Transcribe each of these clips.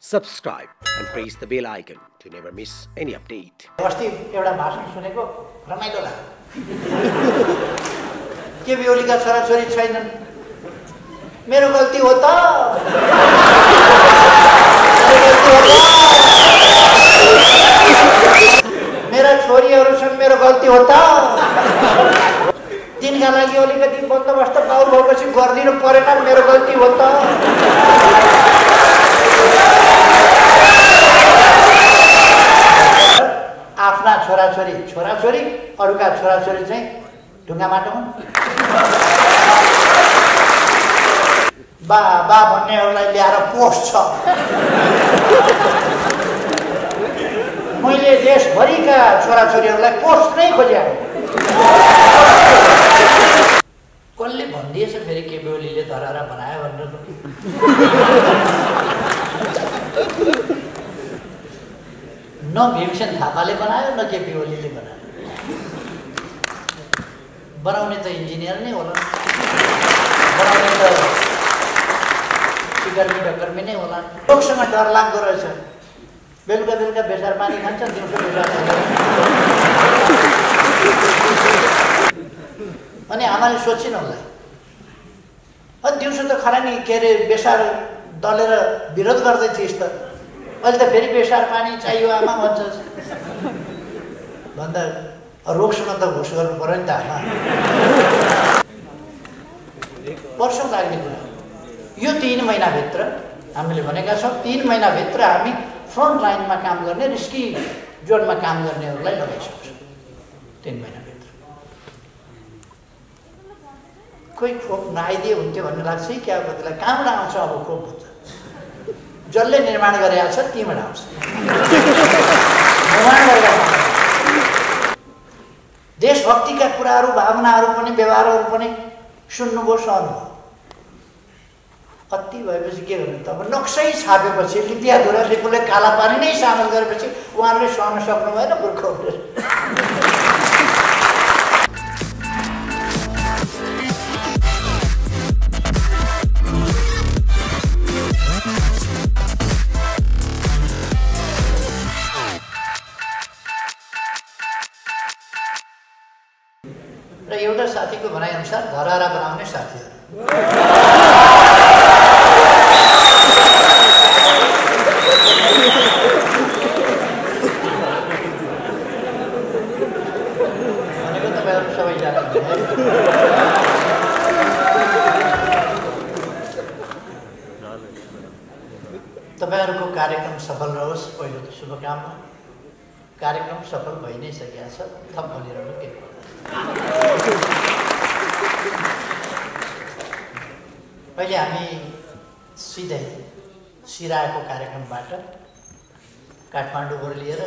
subscribe and press the bell icon to never miss any update. अस्ति एउटा भाषण सुनेको रमाइलो लाग्यो। के बेहुलीका छोराछोरी छैनन्, मेरो गल्ती हो त, मेरा छोरीहरू छन्, मेरो गल्ती हो त, तिनका लागि अलिकति बन्दोबस्त बाउ भएपछि गरिदिनु परेन, मेरो गल्ती हो त। आफ्ना छोराछोरी अरूका छोराछोरी चाहिँ ढुङ्गा माटो हुन्। बा भन्नेहरूलाई ल्याएर पोस्ट छ। मैले देशभरिका छोराछोरीहरूलाई पोस्ट नै खोजे। कसले भनिदिएछ फेरि के बेहुलीले धरारा बनायो भनेर? न भीमसेन थापाले बनायो न के बेहुलीले बनायो। बनाउने त इन्जिनियर नै होला, बनाउने त सिकर्मी डकर्मी नै होला। लोकसँग डर लाग्दो रहेछ। बेलुका बेलुका बेसार पानी खान्छ, दिउँसो बेसार अनि आमाले सोचिन् होला, दिउँसो त खरानी के अरे बेसार दलेर विरोध गर्दै थिइस् त, अहिले त फेरि बेसार पानी चाहियो आमा भन्छ भन्दा रोगसँग त घुस गर्नु पर्यो नि त आमा। वर्षौँ लाग्ने कुरा। यो 3 महिनाभित्र हामीले भनेका छौँ, 3 महिनाभित्र हामी फ्रन्ट लाइनमा काम गर्ने, रिस्की जोनमा काम गर्नेहरूलाई लगाइसक्छौँ 3 महिनाभित्र। कोही खोप नआइदिए हुन्थ्यो भन्ने लाग्छ कि क्या कतिलाई? कहाँबाट आउँछ अब खोप भन्छ? जसले निर्माण गरेका छ तीबाट आउँछ। निर्माण गरेका देशभक्तिका कुराहरू, भावनाहरू पनि, व्यवहारहरू पनि सुन्नुभयो, सहनुभयो। कति भएपछि के गर्नु त? अब नक्सै छापेपछि, लिपिया धुरा लिपुले काला पानी नै सामेल गरेपछि उहाँहरूले सहन सक्नु भएन मूर्खहरूले। र एउटा साथीको भनाइअनुसार धरारा बनाउने साथीहरू भनेको तपाईँहरू सबैजना। तपाईँहरूको कार्यक्रम सफल रहोस्, पहिलो त शुभकामना। कार्यक्रम सफल भइ नै सकेको छ, थप भनिरहनु के पर्छ। पहिले हामी सिधै सिराको कार्यक्रमबाट काठमाडौँबाट लिएर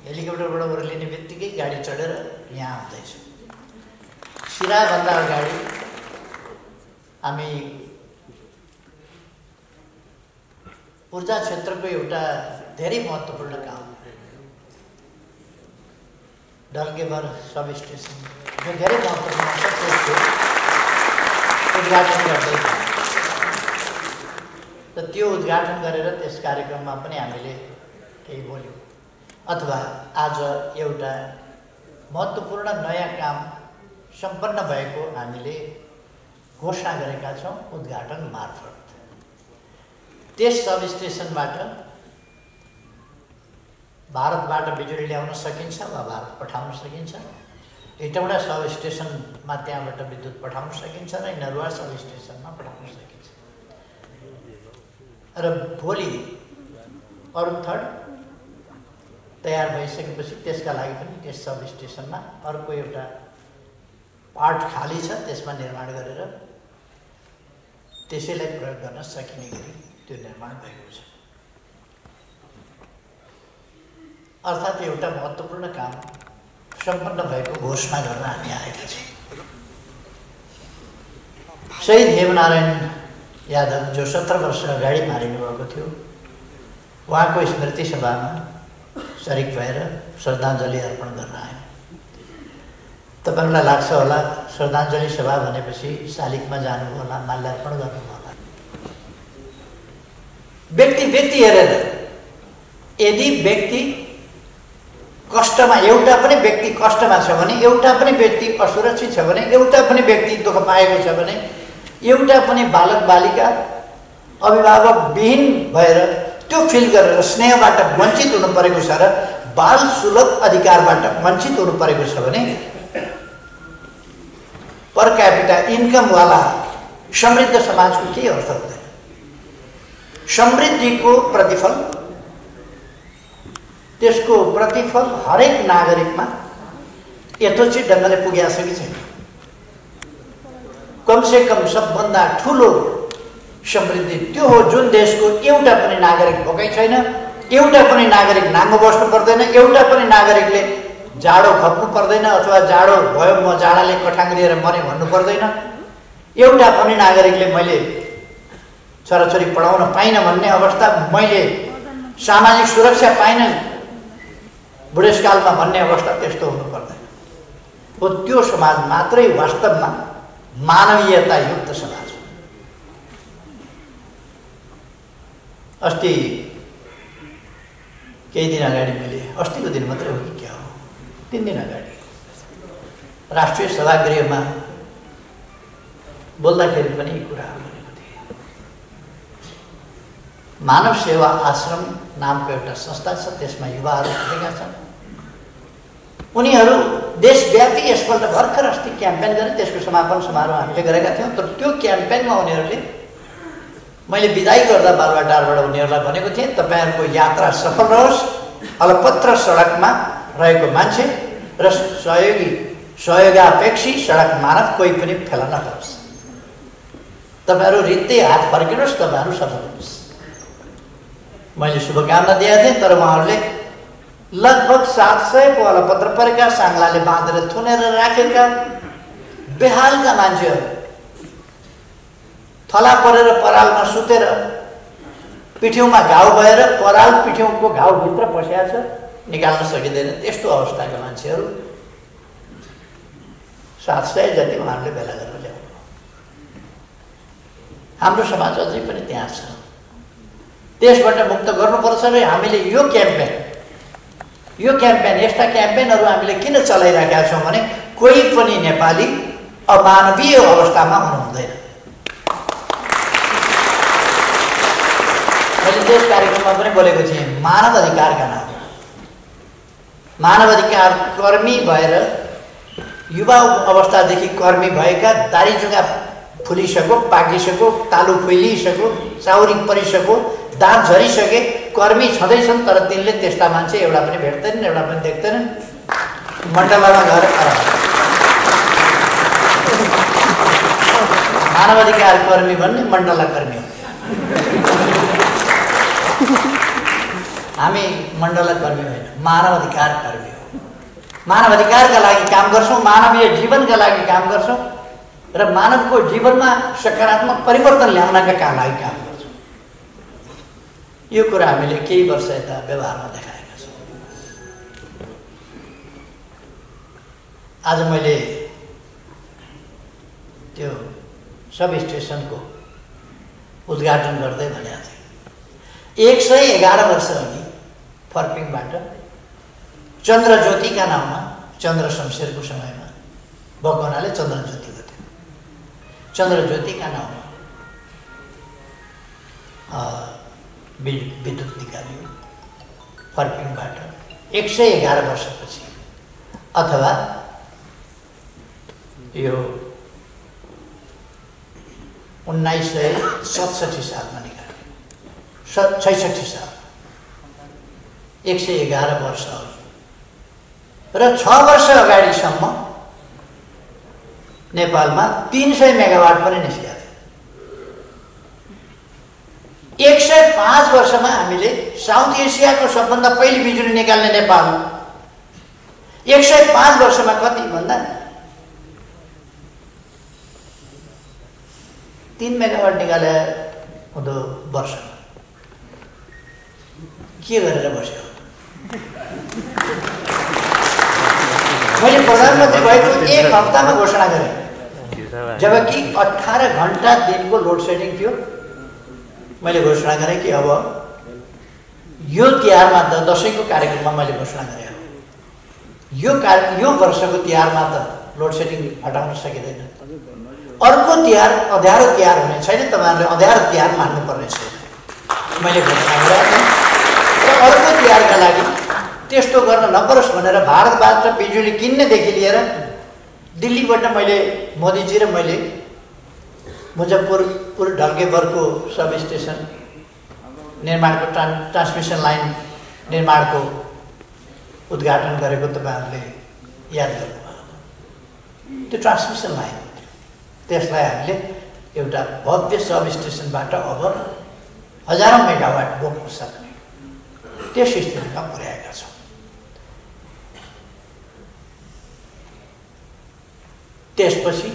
हेलिकप्टरबाट ओर्लिने बित्तिकै गाडी चढेर यहाँ आउँदैछौँ। सिराभन्दा अगाडि हामी ऊर्जा क्षेत्रको एउटा धेरै महत्त्वपूर्ण काम डल्केबर सब स्टेसन, जो धेरै महत्त्वपूर्ण छ, त्यसको उद्घाटन गर्दै थियौँ। र त्यो उद्घाटन गरेर त्यस कार्यक्रममा पनि हामीले केही बोल्यौँ। अथवा आज एउटा महत्त्वपूर्ण नयाँ काम सम्पन्न भएको हामीले घोषणा गरेका छौँ उद्घाटन मार्फत। त्यस सब स्टेसनबाट भारतबाट बिजुली ल्याउन सकिन्छ वा भारत पठाउन सकिन्छ। हेटौँडा सब स्टेसनमा त्यहाँबाट विद्युत पठाउन सकिन्छ र नरुवा सब स्टेसनमा पठाउन सकिन्छ। र भोलि अरुण 3 तयार भइसकेपछि त्यसका लागि पनि त्यस सब स्टेसनमा अर्को एउटा पार्ट खाली छ, त्यसमा निर्माण गरेर त्यसैलाई प्रयोग गर्न सकिने गरी त्यो निर्माण भएको छ। अर्थात् एउटा महत्त्वपूर्ण काम सम्पन्न भएको घोषणा गर्न हामी आएका छौँ। शहीद हेमनारायण यादव, जो 17 वर्ष अगाडि मारिनु भएको थियो, उहाँको स्मृति सभामा सरिक भएर श्रद्धाञ्जली अर्पण गर्न आयौँ। तपाईँहरूलाई लाग्छ होला श्रद्धाञ्जली सभा भनेपछि शालिगमा जानु होला, माल्यार्पण गर्नु होला। व्यक्ति हेरेर यदि व्यक्ति कष्टमा, एउटा पनि व्यक्ति कष्टमा छ भने, एउटा पनि व्यक्ति असुरक्षित छ भने, एउटा पनि व्यक्ति दुःख पाएको छ भने, एउटा पनि बालक बालिका अभिभावक विहीन भएर त्यो फिल गरेर स्नेहबाट वञ्चित हुनु परेको छ र बाल सुलभ अधिकारबाट वञ्चित हुनु परेको छ भने पर क्यापिटा इन्कमवाला समृद्ध समाजको के अर्थ हुँदैन। समृद्धिको प्रतिफल, त्यसको प्रतिफल हरेक नागरिकमा यथोचित ढङ्गले पुगेको छ कि छैन। कमसे कम सबभन्दा ठुलो समृद्धि त्यो हो जुन देशको एउटा पनि नागरिक भोकै छैन, एउटा पनि नागरिक नाङ्गो बस्नु पर्दैन, एउटा पनि नागरिकले जाडो खप्नु पर्दैन अथवा जाडो भयो म जाडाले कठाङ लिएर मरे भन्नु पर्दैन, एउटा पनि नागरिकले मैले छोराछोरी पढाउन पाइनँ भन्ने अवस्था, मैले सामाजिक सुरक्षा पाइनँ बुढेसकालमा भन्ने अवस्था त्यस्तो हुनु पर्दैन। हो त्यो समाज मात्रै वास्तवमा मानवीयतायुक्त समाज हो। अस्ति केही दिन अगाडि मैले, अस्तिको दिन मात्रै हो कि क्या हो, 3 दिन अगाडि राष्ट्रिय सभागृहमा बोल्दाखेरि पनि यी कुराहरू भनेको थिएँ। मानव सेवा आश्रम नामको एउटा संस्था छ, त्यसमा युवाहरू खटेका छन्। उनीहरू देशव्यापी यसपल्ट भर्खर अस्ति क्याम्पेन गरे, त्यसको समापन समारोह हामीले गरेका थियौँ। तर त्यो क्याम्पेनमा उनीहरूले, मैले बिदाई गर्दा बालुवाटारबाट उनीहरूलाई भनेको थिएँ, तपाईँहरूको यात्रा सफल रहोस्, अलपत्र सडकमा रहेको मान्छे र सहयोगापेक्षी सडक मानव कोही पनि फेला नपरोस्, तपाईँहरू रित्तै हात फर्किनुहोस्, तपाईँहरू सफल हुनुहोस्। मैले शुभकामना दिएका थिएँ। तर उहाँहरूले लगभग 700 को अलपत्र परेका, साङ्लाले बाँधेर थुनेर राखेका बेहालका मान्छेहरू, थला परेर परालमा सुतेर पिठ्यौँमा घाउ भएर पराल पिठ्यौँको घाउभित्र पसेको छ, निकाल्न सकिँदैन, त्यस्तो अवस्थाका मान्छेहरू 700 जति उहाँहरूले भेला गरेर ल्याउनु। हाम्रो समाज अझै पनि त्यहाँ छ, त्यसबाट मुक्त गर्नुपर्छ। र हामीले यो क्याम्पेन यस्ता क्याम्पेनहरू हामीले किन चलाइरहेका छौँ भने कोही पनि नेपाली अमानवीय अवस्थामा हुनु हुँदैन। मैले त्यस कार्यक्रममा पनि बोलेको थिएँ, मानव अधिकारका नाममा मानव अधिकार कर्मी भएर युवा अवस्थादेखि कर्मी भएका, दारीजुङ्गा फुलिसक्यो, पाकिसक्यो, तालु फैलिसक्यो, चाउरी परिसक्यो, दाँत झरिसके कर्मी छँदैछन्, तर तिनले त्यस्ता मान्छे एउटा पनि भेट्दैनन्, एउटा पनि देख्दैनन्। मण्डलामा गएर मानवाधिकार कर्मी भन्ने मण्डला कर्मी हो। हामी मण्डला कर्मी होइन, मानवाधिकार कर्मी हो। मानवाधिकारका लागि काम गर्छौँ, मानवीय जीवनका लागि काम गर्छौँ र मानवको जीवनमा सकारात्मक परिवर्तन ल्याउनका लागि काम गर्छौँ। यो कुरा हामीले केही वर्ष यता व्यवहारमा देखाएका छौँ। आज मैले त्यो सब स्टेसनको उद्घाटन गर्दै भनेको थिएँ, 111 वर्ष अघि फर्पिङबाट चन्द्रज्योतिका नाममा, चन्द्र शमशेरको समयमा भएको हुनाले चन्द्रज्योति हो त्यो, चन्द्रज्योतिका नाममा विद्युत निकालियो फर्पिङबाट 111 वर्षपछि, अथवा यो 1967 सालमा निकाल्यो, 66 साल, 111 वर्ष अघि। र 6 वर्ष अगाडिसम्म नेपालमा 300 मेगावाट पनि निस्किएको थियो। 105 वर्षमा हामीले साउथ एसियाको सबभन्दा पहिलो बिजुली निकाल्ने नेपाल, 105 वर्षमा कति भन्दा 3 मेगावाट निकाले हुँदो वर्षमा के गरेर बस्यो? मैले प्रधानमन्त्री भएको 1 हप्तामा घोषणा गरेँ, जबकि 18 घण्टा दिनको लोड सेडिङ थियो। मैले घोषणा गरेँ कि अब यो तिहारमा त दसैँको कार्यक्रममा मैले घोषणा गरेँ यो वर्षको तिहारमा त लोड सेडिङ हटाउन सकिँदैन। अर्को तिहार अँध्यारो तिहार हुने छैन, तपाईँहरूले अँध्यारो तिहार मान्नुपर्ने छैन, मैले घोषणा गरेको थिएँ। र अर्को तिहारका लागि त्यस्तो गर्न नपरोस् भनेर भारतबाट बिजुली किन्नेदेखि लिएर दिल्लीबाट मैले मोदीजी र मैले मुजफ्फरपुर ढल्केबरको सब स्टेसन निर्माणको ट्रान्समिसन लाइन निर्माणको उद्घाटन गरेको तपाईँहरूले याद गर्नुभयो। त्यो ट्रान्समिसन लाइन त्यसलाई हामीले एउटा भव्य सब स्टेसनबाट अब हजारौँ मेगावाट बोक्न सक्ने त्यस स्थितिमा पुर्याएका छौँ। त्यसपछि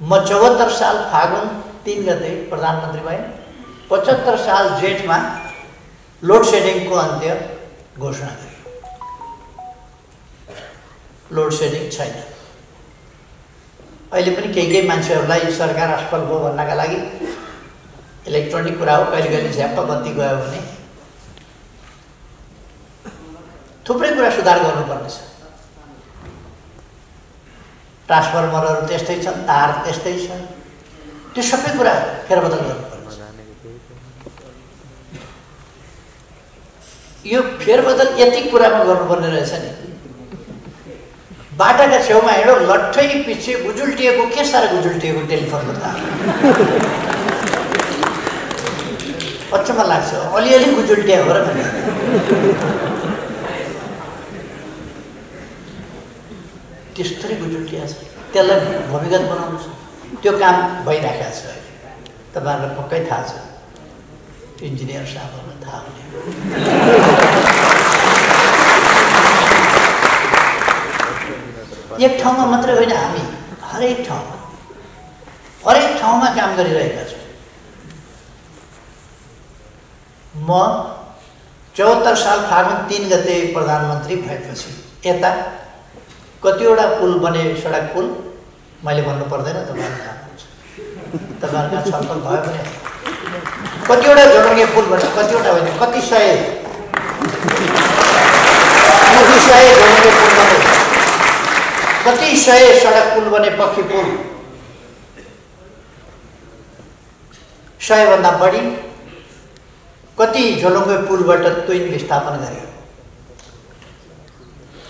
म 74 साल फागुन 3 गते प्रधानमन्त्री भएँ। 75 साल जेठमा लोड सेडिङको अन्त्य घोषणा गरियो। लोड सेडिङ छैन। अहिले पनि केही मान्छेहरूलाई सरकार असफल भयो भन्नका लागि इलेक्ट्रोनिक कुरा हो, कहिले कहिले झ्याप्प बत्ती गयो भने थुप्रै कुरा सुधार गर्नुपर्नेछ। ट्रान्सफर्मरहरू त्यस्तै छन्, तार त्यस्तै छ, त्यो सबै कुरा फेरबदल गर्नुपर्छ। यो फेरबदल यति कुरामा गर्नुपर्ने रहेछ नि, बाटाका छेउमा हिँडो लट्ठै पछि गुजुल्टिएको, के साह्रो गुजुल्टिएको टेलिफोनको तार, अचम्म लाग्छ। अलिअलि गुजुल्टिया हो र भने त्यस्तै गुजुल्टिया छ, त्यसलाई भूमिगत बनाउनु छ। त्यो काम भइरहेको छ अहिले, तपाईँहरूलाई पक्कै थाहा छ, इन्जिनियर साहबहरूलाई थाहा हुने। एक ठाउँमा मात्रै होइन, हामी हरेक ठाउँमा काम गरिरहेका छौँ। म 74 साल फागुन 3 गते प्रधानमन्त्री भएपछि यता कतिवटा पुल बने, सडक पुल मैले भन्नु पर्दैन, तपाईँहरूले थाहा हुन्छ। तपाईँहरूका छलफल भयो भने कतिवटा जोडोङ्गे पुल बने, कतिवटा होइन, कति सय जोडोङ्गे पुल बने, कति सय सडक पुल बने, पक्की पुल 100 भन्दा बढी। कति झोलुङ्गे पुलबाट तुइन स्थापना गरियो।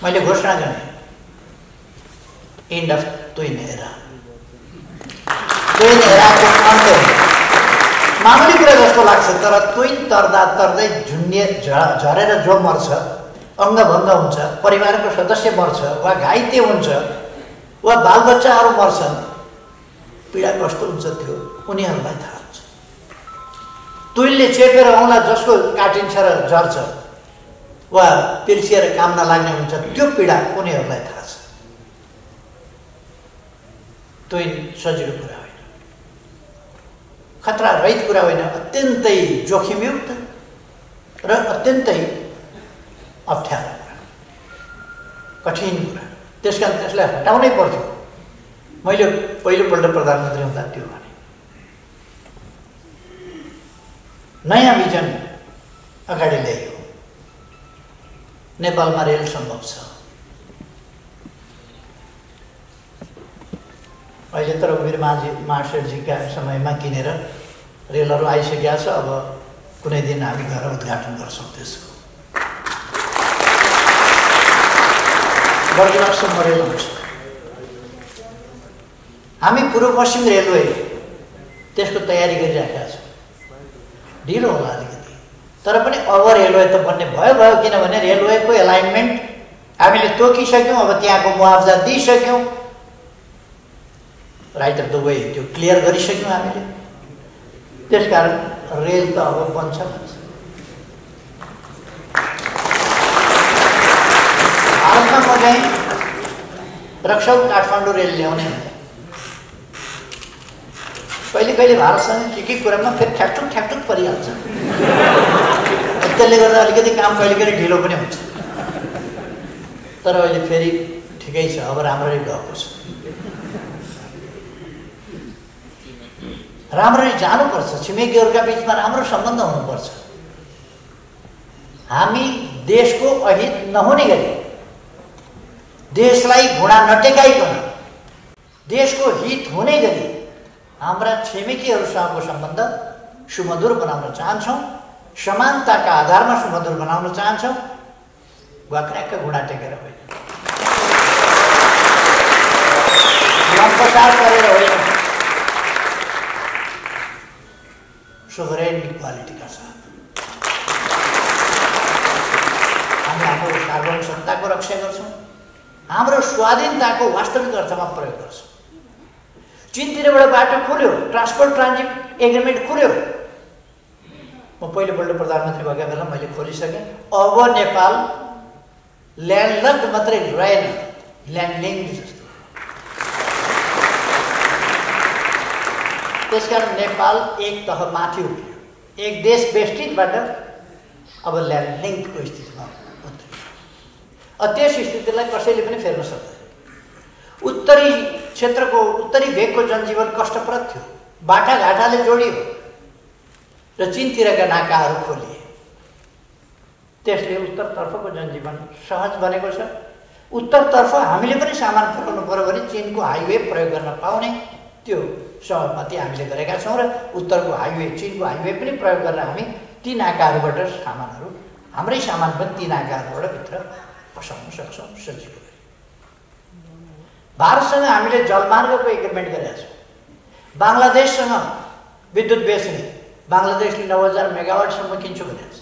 मैले घोषणा गरेँ एन्ड अफ तुइन एरा, तुइन एराको अन्त। मामुली कुरा जस्तो लाग्छ, तर तुइन तर्दा तर्दै झरेर जो मर्छ, अङ्गभङ्ग हुन्छ, परिवारको सदस्य मर्छ, वा घाइते हुन्छ, वा बालबच्चाहरू मर्छन्, पीडा कस्तो हुन्छ त्यो उनीहरूलाई थाहा हुन्छ। तुइनले चेपेर औँला जसको काटिन्छ र झर्छ, वा पिर्सिएर काम नलाग्ने हुन्छ, त्यो पीडा उनीहरूलाई थाहा छ। तुइन सजिलो कुरा होइन, खतरा रहित कुरा होइन, अत्यन्तै जोखिमयुक्त र अत्यन्तै अप्ठ्यारो कुरा, कठिन कुरा। त्यसकारण त्यसलाई हटाउनै पर्थ्यो। मैले पहिलोपल्ट प्रधानमन्त्री हुँदा त्यो भने नयाँ भिजन अगाडि ल्याइयो। नेपालमा रेल सम्भव छ। अहिले त रघुवीर महाशेठजीका समयमा किनेर रेलहरू आइसकेका छ। अब कुनै दिन हामी गएर उद्घाटन गर्छौँ त्यसको। बर्दिवाससम्म रेल हुन्छ। हामी पूर्व पश्चिम रेलवे त्यसको तयारी गरिराखेका छौँ। ढिलो होला अलिकति, तर पनि अब रेलवे त बन्ने भयो, किनभने रेलवेको एलाइनमेन्ट हामीले तोकिसक्यौँ। अब त्यहाँको मुआवजा दिइसक्यौँ, राइट अफ द वे त्यो क्लियर गरिसक्यौँ हामीले। त्यसकारण रेल त अब बन्छ भन्छ। भारतमा म चाहिँ रक्सौल काठमाडौँ रेल ल्याउने हुन्थेँ। कहिले कहिले भारतसँग के कुरामा फेरि ठ्याकठुक परिहाल्छ। त्यसले गर्दा अलिकति काम कहिले कहिले ढिलो पनि हुन्छ। तर अहिले फेरि ठिकै छ, अब राम्ररी गएको छ। राम्ररी जानुपर्छ, छिमेकीहरूका बिचमा राम्रो सम्बन्ध हुनुपर्छ। हामी देशको अहित नहुने गरी, देशलाई घुँडा नटेकाइकन देशको हित हुने गरी हाम्रा छिमेकीहरूसँगको सम्बन्ध सुमधुर बनाउन चाहन्छौँ। समानताका आधारमा सुमधुर बनाउन चाहन्छौँ, घुवाक्र्याक्क घुँडा टेकेर होइन, लम्पसार गरेर होइन, सोभरेन इक्वालिटीका साथ हामी हाम्रो सार्वभौम सत्ताको रक्षा गर्छौँ, हाम्रो स्वाधीनताको वास्तविक अर्थमा प्रयोग गर्छौँ। चीनतिरबाट बाटो खुल्यो, ट्रान्सपोर्ट ट्रान्जिट एग्रिमेन्ट खुल्यो। म पहिलोपल्ट प्रधानमन्त्री भएका बेला मैले खोलिसकेँ। अब नेपाल ल्यान्डलक मात्रै रहेन, ल्यान्डलिङ्क जस्तो। त्यसकारण नेपाल एक तह माथि उठ्यो, एक देश बेष्टितबाट अब ल्यान्डलिङ्कको स्थितिमा उत्रियो। त्यस स्थितिलाई कसैले पनि फेर्न सक्दैन। उत्तरी क्षेत्रको, उत्तरी भेगको जनजीवन कष्टप्रद थियो, बाटाघाटाले जोडियो र चीनतिरका नाकाहरू खोलिए। त्यसले उत्तरतर्फको जनजीवन सहज बनेको छ। उत्तरतर्फ हामीले पनि सामान पुर्याउनु पर्यो भने चीनको हाइवे प्रयोग गर्न पाउने त्यो सहमति हामीले गरेका छौँ र उत्तरको हाइवे, चीनको हाइवे पनि प्रयोग गरेर हामी ती नाकाहरूबाट सामानहरू, हाम्रै सामान पनि ती नाकाहरूबाट भित्र पसाउन सक्छौँ सजिलो गरी। भारतसँग हामीले जलमार्गको एग्रिमेन्ट गरेका छौँ। बङ्गलादेशसँग विद्युत बेच्ने, बङ्गलादेशले 9000 मेगावाटसम्म किन्छु भनेको छ।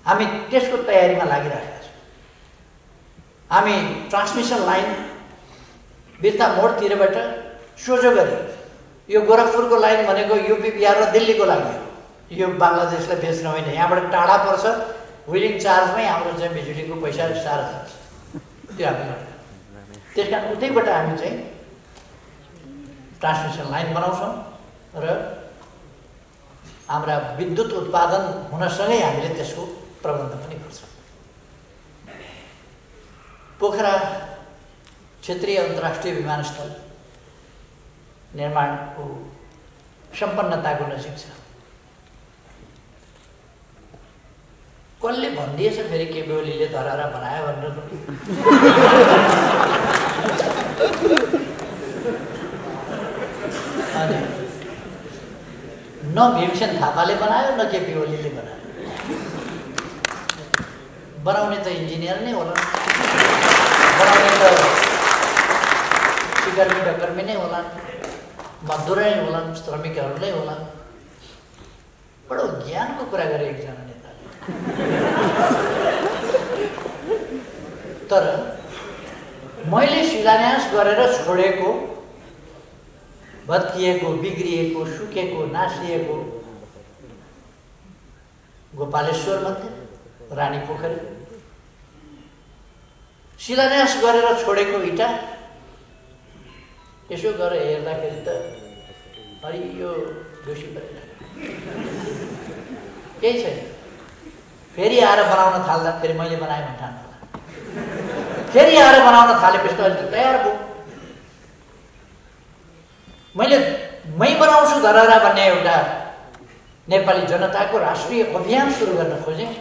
हामी त्यसको तयारीमा लागिरहेका छौँ। हामी ट्रान्समिसन लाइन बिर्ता मोडतिरबाट सोझो गरी, यो गोरखपुरको लाइन भनेको युपी, बिहार र दिल्लीको लागि हो, यो बङ्गलादेशलाई बेच्न होइन। यहाँबाट टाढा पर्छ, व्हिलिङ चार्जमै हाम्रो चाहिँ बिजुलीको पैसा साह्रो जान्छ, त्यो हामी गर्छौँ। त्यस कारण उतैबाट हामी चाहिँ ट्रान्समिसन लाइन बनाउँछौँ र हाम्रा विद्युत उत्पादन हुनसँगै हामीले त्यसको प्रबन्ध पनि गर्छौँ। पोखरा क्षेत्रीय अन्तर्राष्ट्रिय विमानस्थल निर्माणको सम्पन्नताको नजिक छ। कसले भनिदिएछ फेरि केपी ओलीले धरारा बनायो भनेर? अनि न भीमसेन थापाले बनायो न केपी ओलीले बनायो। बनाउने त इन्जिनियर नै होला, बनाउने त सिकर्मी डकर्मी नै होला, मजदुरै होला, श्रमिकहरूलाई होला। बडो ज्ञानको कुरा गरे एकजना नेताले। तर मैले शिलान्यास गरेर छोडेको, भत्किएको, बिग्रिएको, सुकेको, नासिएको गोपालेश्वर मन्दिर, रानी पोखरी, शिलान्यास गरेर छोडेको इँटा यसो गरेर हेर्दाखेरि त हरियो ढुसी परिरहेको केही छैन। फेरि आएर बनाउन थाल्दा फेरि मैले बनाएँ भने ठान्नु होला। फेरि आएर बनाउन थालेपछि त अहिले त तयार भयो। मै बनाउँछु धरहरा भन्ने एउटा नेपाली जनताको राष्ट्रिय अभियान सुरु गर्न खोजेँ।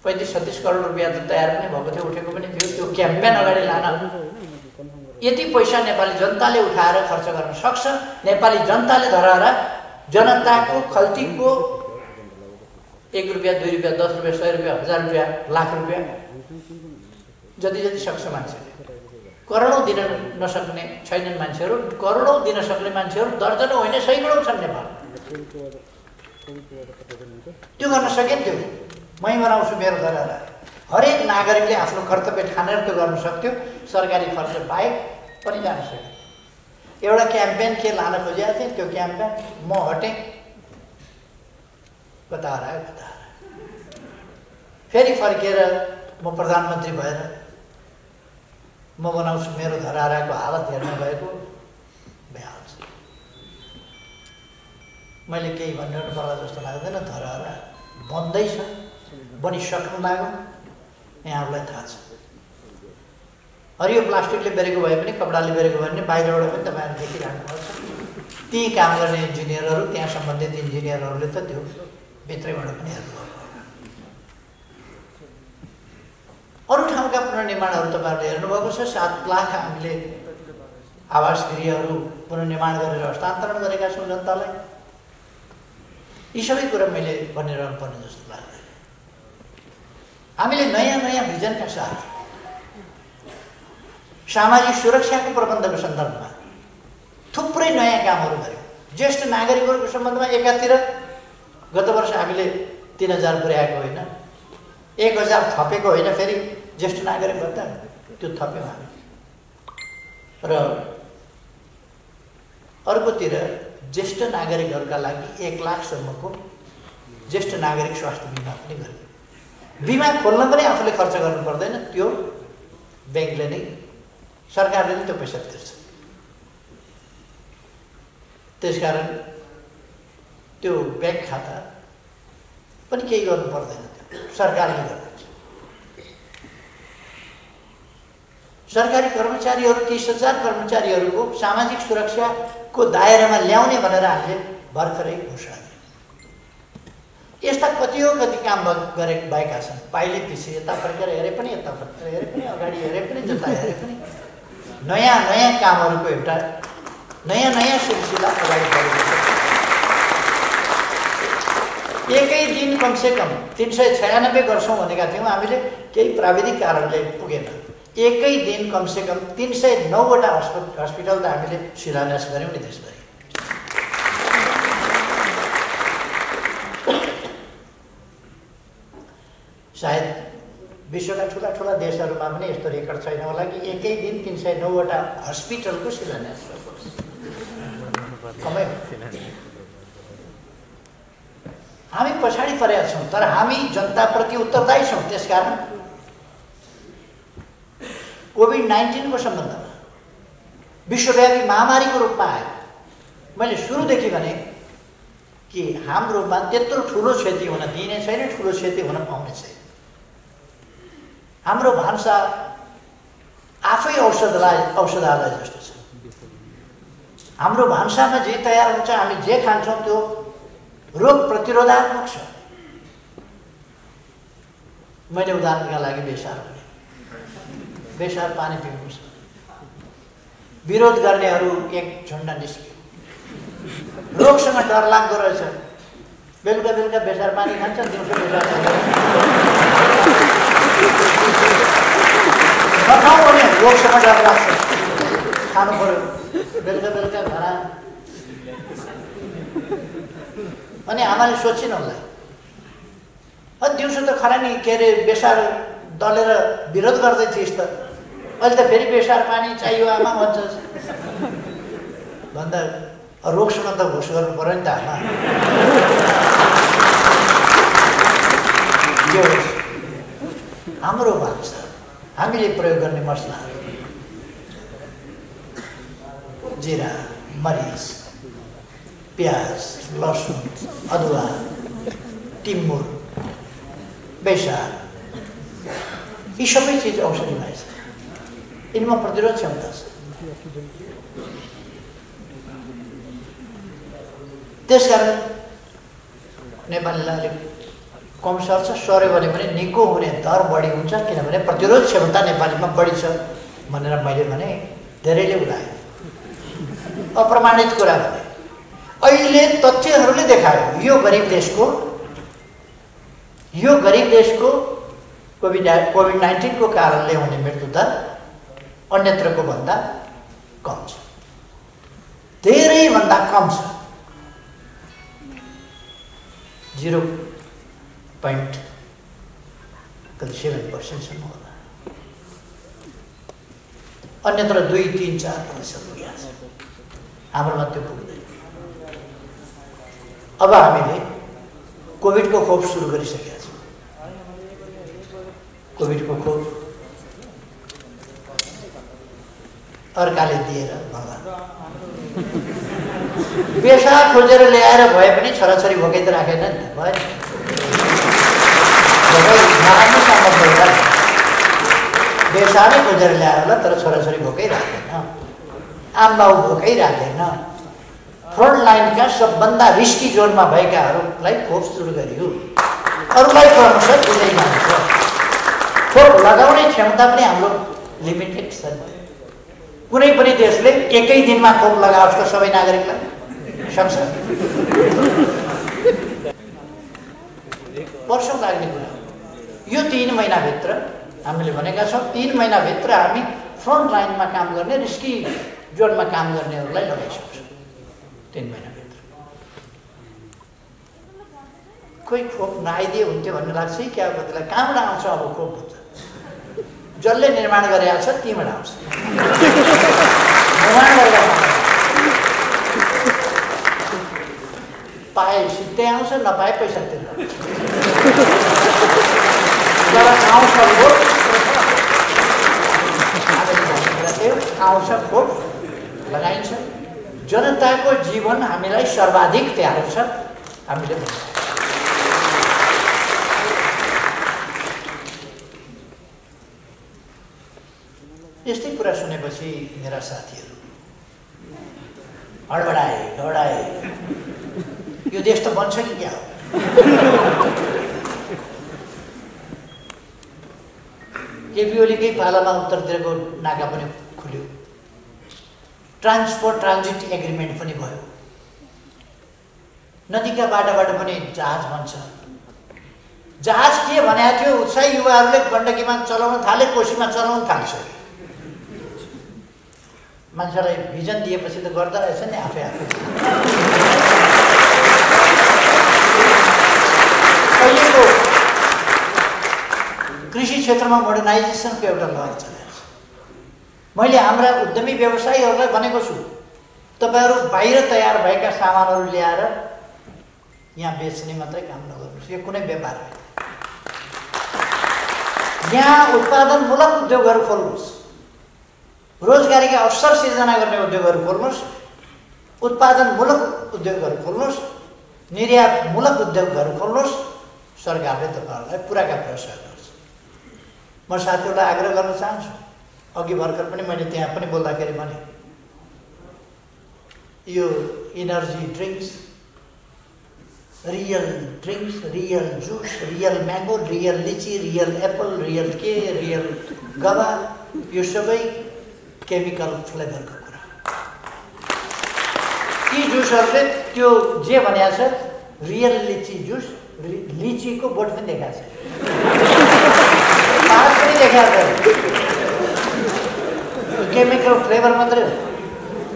35-36 करोड रुपियाँ त तयार पनि भएको थियो, उठेको पनि थियो। त्यो क्याम्पेन अगाडि लान यति पैसा नेपाली जनताले उठाएर खर्च गर्न सक्छ। नेपाली जनताले धरहरा जनताको खल्तीको 1 रुपियाँ, 2 रुपियाँ, 10 रुपियाँ, 100 रुपियाँ, 1000 रुपियाँ, लाख रुपियाँ जति जति सक्छ मान्छेले। करोडौँ दिन नसक्ने छैनन् मान्छेहरू, करोडौँ दिन सक्ने मान्छेहरू दर्जनौँ होइन सैकडौँ छन् नेपाल। त्यो गर्न सकिन्थ्यो। मै बनाउँछु मेरो धरहरा। हरेक नागरिकले आफ्नो कर्तव्य ठानेर त्यो गर्न सक्थ्यो, सरकारी खर्च बाहेक पनि जान सक्यो। एउटा क्याम्पेन के लान खोजेको थिएँ, त्यो क्याम्पेन म हटेँ, कता हरायो कता हरायो। फेरि फर्किएर म प्रधानमन्त्री भएर म बनाउँछु मेरो धरहराको हालत हेर्न गएको बेहाल छ। मैले केही भन्नु पर्ला जस्तो लाग्दैन। धरहरा बन्दैछ, बनिसक्नु लाग्यो, यहाँहरूलाई थाहा छ। हरियो प्लास्टिकले बेरेको भए पनि, कपडाले बेरेको भए पनि बाहिरबाट पनि तपाईँहरू देखिरहनु पर्छ। ती काम गर्ने इन्जिनियरहरू, त्यहाँ सम्बन्धित इन्जिनियरहरूले त त्यो भित्रैबाट पनि हेर्नुभएको। अरू ठाउँका पुनर्निर्माणहरू तपाईँहरूले हेर्नुभएको छ। 7 लाख हामीले आवास गृहहरू पुनर्निर्माण गरेर हस्तान्तरण गरेका छौँ जनतालाई। यी सबै कुरा मैले भनिरहनु पर्ने जस्तो लाग्दैन। हामीले नयाँ नयाँ भिजनका साथ सामाजिक सुरक्षाको प्रबन्धको सन्दर्भमा थुप्रै नयाँ कामहरू गर्यौँ। ज्येष्ठ नागरिकहरूको सम्बन्धमा एकातिर गत वर्ष हामीले 3000 पुर्याएको होइन, 1000 थपेको होइन, फेरि ज्येष्ठ नागरिक भत्ता त्यो थप्यौँ हामी। र अर्कोतिर ज्येष्ठ नागरिकहरूका लागि 1 लाखसम्मको ज्येष्ठ नागरिक स्वास्थ्य बिमा पनि गर्यो। बिमा खोल्न पनि आफूले खर्च गर्नु पर्दैन, त्यो ब्याङ्कले नै, सरकारले नै त्यो पैसा तिर्छ। त्यसकारण त्यो ब्याङ्क खाता पनि केही गर्नु पर्दैन, त्यो सरकारले गर्छ। सरकारी कर्मचारीहरू 30,000 कर्मचारीहरूको सामाजिक सुरक्षाको दायरामा ल्याउने भनेर हामीले भर्खरै घोषणा गर्यौँ। यस्ता कति काम भएका छन्। पाइले पछि यता फर्केर हेरे पनि, यता फर्केर हेरे पनि, अगाडि हेरे पनि, जता हेरे पनि नयाँ नयाँ कामहरूको एउटा नयाँ नयाँ सिलसिला अगाडि बढेको छ। एकै दिन कमसेकम 396 गर्छौँ भनेका थियौँ हामीले, केही प्राविधिक कारणले पुगेन। एकै दिन कमसेकम 309वटा हस्पिटल त हामीले शिलान्यास गऱ्यौँ नि देशभरि। सायद विश्वका ठुला ठुला देशहरूमा पनि यस्तो रेकर्ड छैन होला कि एकै दिन 309वटा हस्पिटलको शिलान्यास कमै। हामी पछाडि परेका छौँ, तर हामी जनताप्रति उत्तरदायी छौँ। त्यसकारण कोभिड-19 को सम्बन्धमा विश्वव्यापी महामारीको रूपमा आयो। मैले सुरुदेखि भने कि हाम्रोमा त्यत्रो ठुलो क्षति हुन दिइने छैन, ठुलो क्षति हुन पाउने छैन। हाम्रो भान्सा आफै औषधालय जस्तो छ। हाम्रो भान्सामा जे तयार हुन्छ, हामी जे खान्छौँ त्यो रोग प्रतिरोधात्मक छ। मैले उदाहरणका लागि बेसार पानी पिउनुपर्छ। विरोध गर्नेहरू एक झन्डा निस्क्यो। रोगसँग डर लाग्दो रहेछ। बेलुका बेलुका बेसार पानी खान्छ, दिउँसो बेसार नखाऊ भने रोगसँग डर लाग्छ, खानु पर्यो बेलुका बेलुका खाना। अनि आमाले सोचिन् होला, दिउँसो त खरानी के अरे बेसार दलेर विरोध गर्दै थिइस् त, अहिले त फेरि बेसार पानी चाहियो आमा भन्छस् भन्दा रोगसँग त घुस गर्नु पर्यो नि त आमा। हाम्रो भान्सा, हामीले प्रयोग गर्ने मसलाहरू, जिरा, मरिच, प्याज, लसुन, अदुवा, टिमुर, बेसार, यी सबै चिज औषधिमय छ। यिनमा प्रतिरोध क्षमता छ। त्यसकारण नेपालीलाई अलिक कम सर्छ, सर्यो भने पनि निको हुने दर बढी हुन्छ, किनभने प्रतिरोध क्षमता नेपालीमा बढी छ भनेर मैले भने। धेरैले उडायो, अप्रमाणित कुरा भने। अहिले तथ्यहरूले देखायो यो गरिब देशको कोभिड-19 को कारणले हुने मृत्युदर अन्यत्रको भन्दा कम छ, धेरैभन्दा कम छ। 0.7% होला, अन्यत्र 2, 3, 4% पुगेको छ। हाम्रोमा त्यो पुग्दैन। अब हामीले कोभिडको खोप सुरु गरिसकेका छौँ। कोभिडको खोप अर्काले दिएर भगवान बेसा खोजेर ल्याएर भए पनि छोराछोरी भोकै त राखेन नि त, भयो बेसा नै खोजेर ल्याएर होला, तर छोराछोरी भोकै राखेन, आमबाउ भोकै राखेन। फ्रन्ट लाइनका सबभन्दा रिस्की जोनमा भएकाहरूलाई खोप सुरु गरियो। अरूलाई क्रमशः दिँदै जान्छ। खोप लगाउने क्षमता पनि हाम्रो लिमिटेड छ। कुनै पनि देशले एकै दिनमा खोप लगाओस् त सबै नागरिकलाई सक्छ? वर्षौँ लाग्ने कुरा हो। यो 3 महिनाभित्र हामीले भनेका छौँ 3 महिनाभित्र हामी फ्रन्ट लाइनमा काम गर्ने रिस्की जोनमा काम गर्नेहरूलाई लगाइसक्छौँ 3 महिनाभित्र। कोही खोप नआइदिए हुन्थ्यो भन्ने लाग्छ कि क्या बदला कहाँबाट आउँछ अब खोप हुन्छ? जसले निर्माण गरेका छ तीबाट आउँछ। निर्माण गरेका पाए सिधै आउँछ, नपाए पैसा तिर्नु। तर आउँछ खोप, आउँछ खोप लगाइन्छ। जनताको जीवन हामीलाई सर्वाधिक प्यारो छ। हामीले यस्तै कुरा सुनेपछि मेरा साथीहरू हडबडाए दौडाए, यो देश त बन्छ कि क्या हो? केपी ओलीकै पालामा उत्तरतिरको नाका पनि खुल्यो, ट्रान्सपोर्ट ट्रान्जिट एग्रिमेन्ट पनि भयो, नदीका बाटाबाट पनि जहाज बन्छ। जहाज के भनेको थियो? उत्साही युवाहरूले गण्डकीमा चलाउन थाले, कोशीमा चलाउन थालिसक्यो। मान्छेलाई भिजन दिएपछि त गर्दा रहेछ नि आफै आफै। अहिलेको कृषि क्षेत्रमा मोडर्नाइजेसनको एउटा लहर चलेको छ। मैले हाम्रा उद्यमी व्यवसायीहरूलाई भनेको छु, तपाईँहरू बाहिर तयार भएका सामानहरू ल्याएर यहाँ बेच्ने मात्रै काम नगर्नुहोस्। यो कुनै व्यापार होइन। यहाँ उत्पादनमूलक उद्योगहरू खोल्नुहोस्, रोजगारीका अवसर सिर्जना गर्ने उद्योगहरू खोल्नुहोस्, उत्पादनमूलक उद्योगहरू खोल्नुहोस्, निर्यातमूलक उद्योगहरू खोल्नुहोस्। सरकारले तपाईँहरूलाई पुराका प्रयास गर्छ। म साथीहरूलाई आग्रह गर्न चाहन्छु, अघि भर्खर पनि मैले त्यहाँ पनि बोल्दाखेरि भने यो energy drinks, real drinks, real juice, real mango, real लिची, रियल एप्पल, रियल के, रियल गवा, यो सबै केमिकल फ्लेभरको कुरा। ती जुसहरूले त्यो जे भनेको छ रियल लिची जुस, लिचीको बोट पनि देखाएको छ, पात पनि देखाएको छ, केमिकल फ्लेभर मात्रै हो।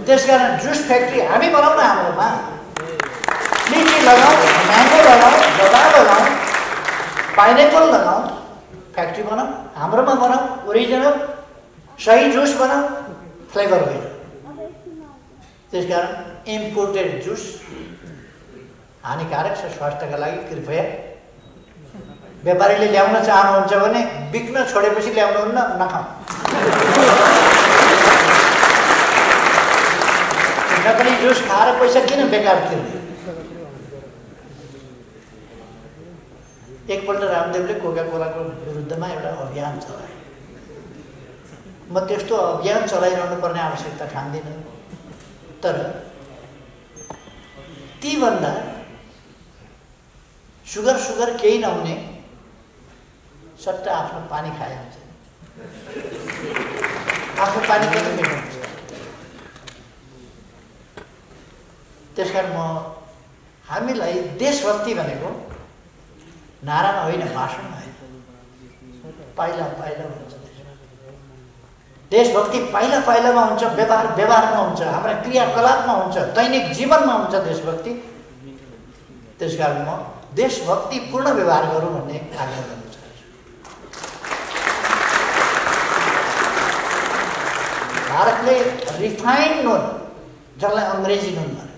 त्यसकारण जुस फ्याक्ट्री हामी बनाउँ न हाम्रोमा, लिची लगाउँ, म्याङ्गो लगाउँ, गवा लगाउँ, पाइनएप्पल लगाउँ, फ्याक्ट्री बनाउँ, हाम्रोमा बनाउँ, ओरिजिनल सही जुस बनाऊ, फ्लेभर होइन। त्यसकारण इम्पोर्टेड जुस हानिकारक छ स्वास्थ्यका लागि। कृपया व्यापारीले ल्याउन चाहनुहुन्छ भने बिक्न छोडेपछि ल्याउनुहुन्न, नखाऊ। नकली जुस खाएर पैसा किन बेकार तिर्ने? एकपल्ट रामदेवले कोका कोलाको विरुद्धमा एउटा अभियान चलाए। म त्यस्तो अभियान चलाइरहनु पर्ने आवश्यकता ठान्दिनँ, तर तीभन्दा सुगर केही नहुने सट्टा आफ्नो पानी खाए हुन्छ। आफ्नो पानी कति मिठो हुन्छ। त्यसकारण हामीलाई देशभक्ति भनेको नारामा होइन, भाषणमा होइन, पाइला पाइला हुन्छ। देशभक्ति पाइला पाइलामा हुन्छ, व्यवहारमा हुन्छ, हाम्रा क्रियाकलापमा हुन्छ, दैनिक जीवनमा हुन्छ देशभक्ति। त्यसकारण म देशभक्ति पूर्ण व्यवहार गरौँ भन्ने आग्रह गर्न चाहन्छु। भारतले रिफाइन्ड नुन, जसलाई अङ्ग्रेजी नुन भन्यो,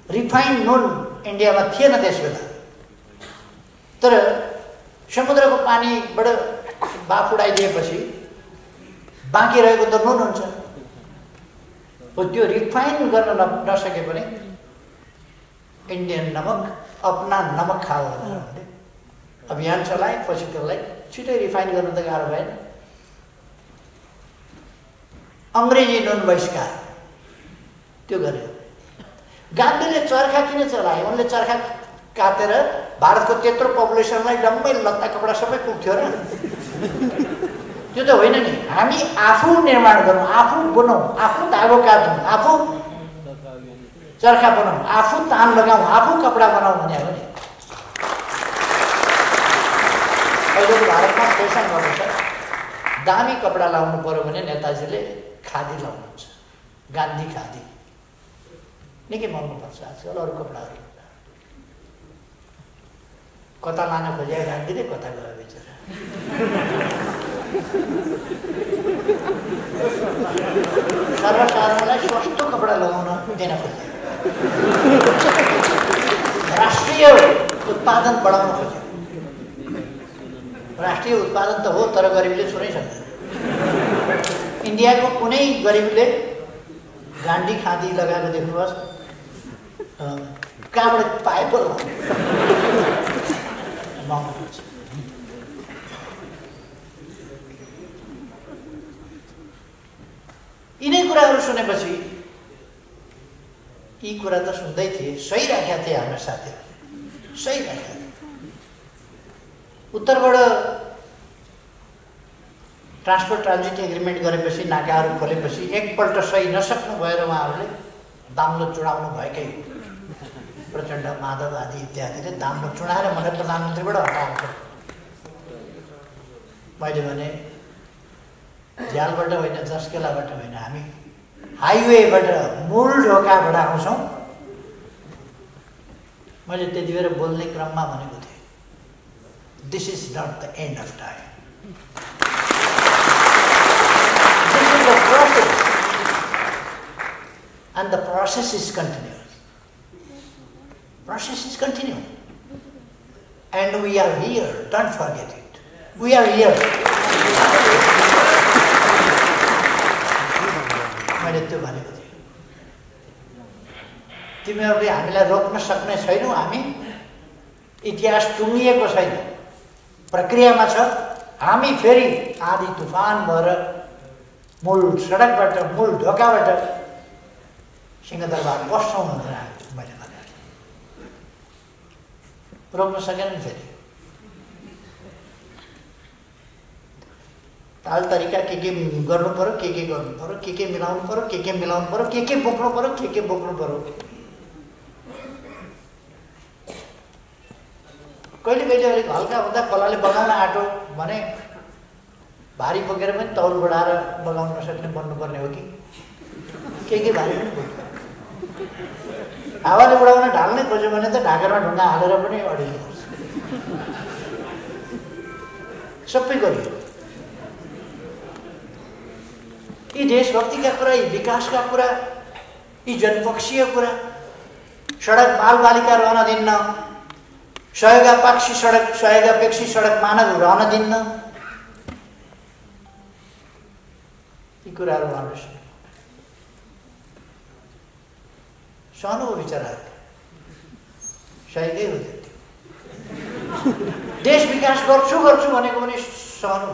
रिफाइन्ड नुन इन्डियामा थिएन त्यसबेला। तर समुद्रको पानीबाट बाफ उडाइदिएपछि बाँकी रहेको त नुन हुन्छ। त्यो रिफाइन गर्न नसके पनि इन्डियन नमक, अपना नमक खाओ भनेर अभियान चलाए। पछि त्यसलाई छिटै रिफाइन गर्नु त गाह्रो भएन। अङ्ग्रेजी नुन बहिष्कार त्यो गर्यो। गान्धीले चर्खा किन चलाए? उनले चर्खा काटेर भारतको त्यत्रो पपुलेसनलाई डम्मै लत्ता कपडा सबै पुग्थ्यो र? त्यो त होइन नि। हामी आफू निर्माण गरौँ, आफू बनाउँ, आफू धागो काटौँ, आफू चर्खा बनाउँ, आफू तान लगाउँ, आफू कपडा बनाउँ भने हो नि। अहिलेको भारतमा फेसन गर्नुहुन्छ, दामी कपडा लाउनु पर्यो भने नेताजीले खादी लाउनुहुन्छ, गान्धी खादी निकै महँगो पर्छ आजकल। अरू कपडाहरू कता लान खोजे गान्धीले, कता गयो बिचरा। सर्वसाधारणलाई सस्तो कपडा लगाउन दिन खोजे, राष्ट्रिय उत्पादन बढाउन खोज्यो। राष्ट्रिय उत्पादन त हो, तर गरिबीले छुनै सक्दैन। इन्डियाको कुनै गरिबीले गान्धी खादी लगाएको देख्नुहोस्, कहाँबाट पाए पो महँगो पर्छ। यिनै कुराहरू सुनेपछि, यी कुरा त सुन्दै थिए, सही राखेका थिए हाम्रा साथीहरूले, सही राखेका थिए। उत्तरबाट ट्रान्सपोर्ट ट्रान्जिट एग्रिमेन्ट गरेपछि, नाकाहरू खोलेपछि एकपल्ट सही नसक्नु भएर उहाँहरूले दाम्लो चुडाउनु भएकै प्रचण्ड, माधव आदि इत्यादिले दाम्लो चुडाएर मलाई प्रधानमन्त्रीबाट हटाएको। मैले भने झ्यालबाट होइन, जस्केलाबाट होइन, हामी हाइवेबाट मूल ढोकाबाट आउँछौँ। मैले त्यति बेर बोल्ने क्रममा भनेको थिएँ, this is not the end of time, this is the process and the process is continuous. Process is continuing, and we are here. Don't forget it. We are here. मैले त्यो भनेको थिएँ, तिमीहरूले हामीलाई रोक्न सक्ने छैनौ। हामी इतिहास टुङ्गिएको छैन, प्रक्रियामा छ। हामी फेरि आधी तुफान भएर मूल सडकबाट, मूल ढोकाबाट सिंहदरबार पस्छौँ भनेर मैले रोक्न सकेन। फेरि ताल तरिका के गर्नु पर्यो, के गर्नु पर्यो, के मिलाउनु पर्यो, के मिलाउनु पर्यो, के बोक्नु पर्यो, के बोक्नु पर्यो। कहिले कहिले अलिक हल्का हुँदा खोलाले बगाउन आँटो भने भारी बोकेर पनि तौल बढाएर बगाउन नसक्ने बन्नुपर्ने हो कि के भारी पनि बोक्नु। हावाले उडाउन ढाल्नै खोज्यो भने त ढाकेरमा ढुङ्गा हालेर पनि अडिनु पर्छ। सबै गरियो। यी देशभक्तिका कुरा, यी विकासका कुरा, यी जनपक्षीय कुरा, सडक बालबालिका रहन दिन्न, सहयोगापेक्षी सडक मानव रहन दिन्न, यी कुराहरू उहाँले सहनु विचारहरू सहीकै हो। देश विकास गर्छु भनेको पनि सहनु।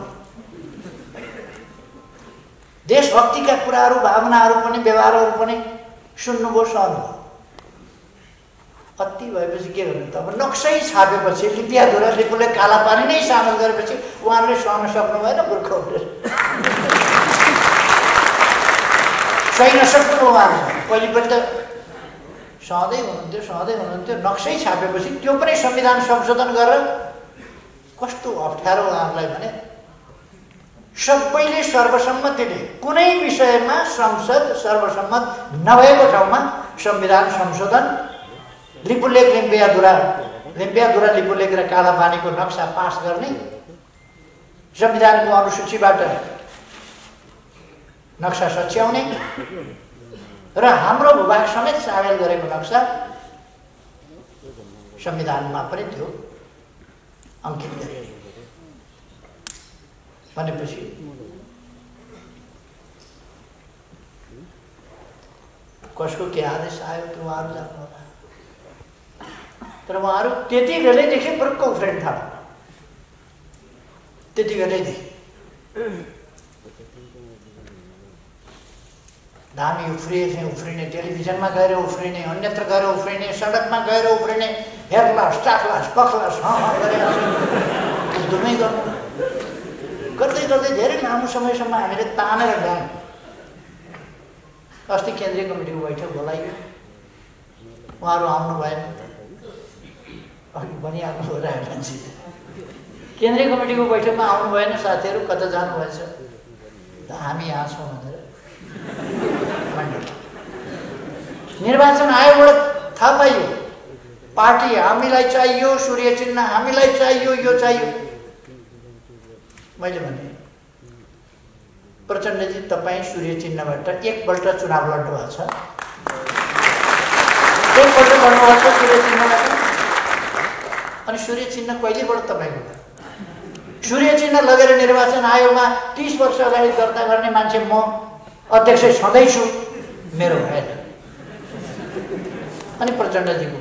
देशभक्तिका कुराहरू, भावनाहरू पनि, व्यवहारहरू पनि सुन्नुभयो, सहनु। अति भएपछि के गर्नु त? अब नक्सै छापेपछि, लिपियाधुरा लिपुले काला पानी नै सामेल गरेपछि उहाँहरूले सहन सक्नु भएन। मूर्ख सही नसक्नु उहाँहरू पहिले पनि त सहँदै हुनुहुन्थ्यो। नक्सै छापेपछि त्यो पनि संविधान संशोधन गरेर कस्तो अप्ठ्यारो उहाँहरूलाई भने सबैले सर्वसम्मतिले कुनै विषयमा संसद सर्वसम्मत नभएको ठाउँमा संविधान संशोधन, लिपुलेख लिम्पियाधुरा लिपुलेख र काला पानीको नक्सा पास गर्ने, संविधानको अनुसूचीबाट नक्सा सच्याउने र हाम्रो भूभाग समेत सामेल गरेको नक्सा संविधानमा पनि थियो अंकित गरिने भनेपछि कसको के आदेश आयो त्यो उहाँहरू जान्नु होला। तर उहाँहरू त्यति बेलैदेखि पुर्को उफ्रिन थाल्नु, त्यति बेलैदेखि धामी उफ्रिए चाहिँ उफ्रिने, टेलिभिजनमा गएर उफ्रिने, अन्यत्र गएर उफ्रिने, सडकमा गएर उफ्रिने, हेर्लास चाख्लास पख्लास गरेर धुमै गर्नु गर्दै गर्दै धेरै लामो समयसम्म हामीले तानेर ल्यायौँ। अस्ति केन्द्रीय कमिटीको बैठक बोलाइयो, उहाँहरू आउनु भएन। अघि भनिहाल्नु हो र मान्छे केन्द्रीय कमिटीको बैठकमा आउनु भएन, साथीहरू कता जानुभएछ त हामी यहाँ छौँ भनेर। निर्वाचन आयोगबाट थाहा पाइयो पार्टी हामीलाई चाहियो, सूर्य चिन्ह हामीलाई चाहियो, यो चाहियो। मैले भने प्रचण्डजी तपाईँ सूर्य चिन्हबाट एकपल्ट चुनाव लड्नु भएको छ, एकपल्ट लड्नुभएको छ सूर्य चिन्हबाट। अनि सूर्य चिन्ह कहिलेबाट तपाईँको भयो? सूर्य चिन्ह लगेर निर्वाचन आयोगमा 30 वर्ष अगाडि दर्ता गर्ने मान्छे म अध्यक्ष छँदैछु, मेरो भएन। अनि प्रचण्डजीको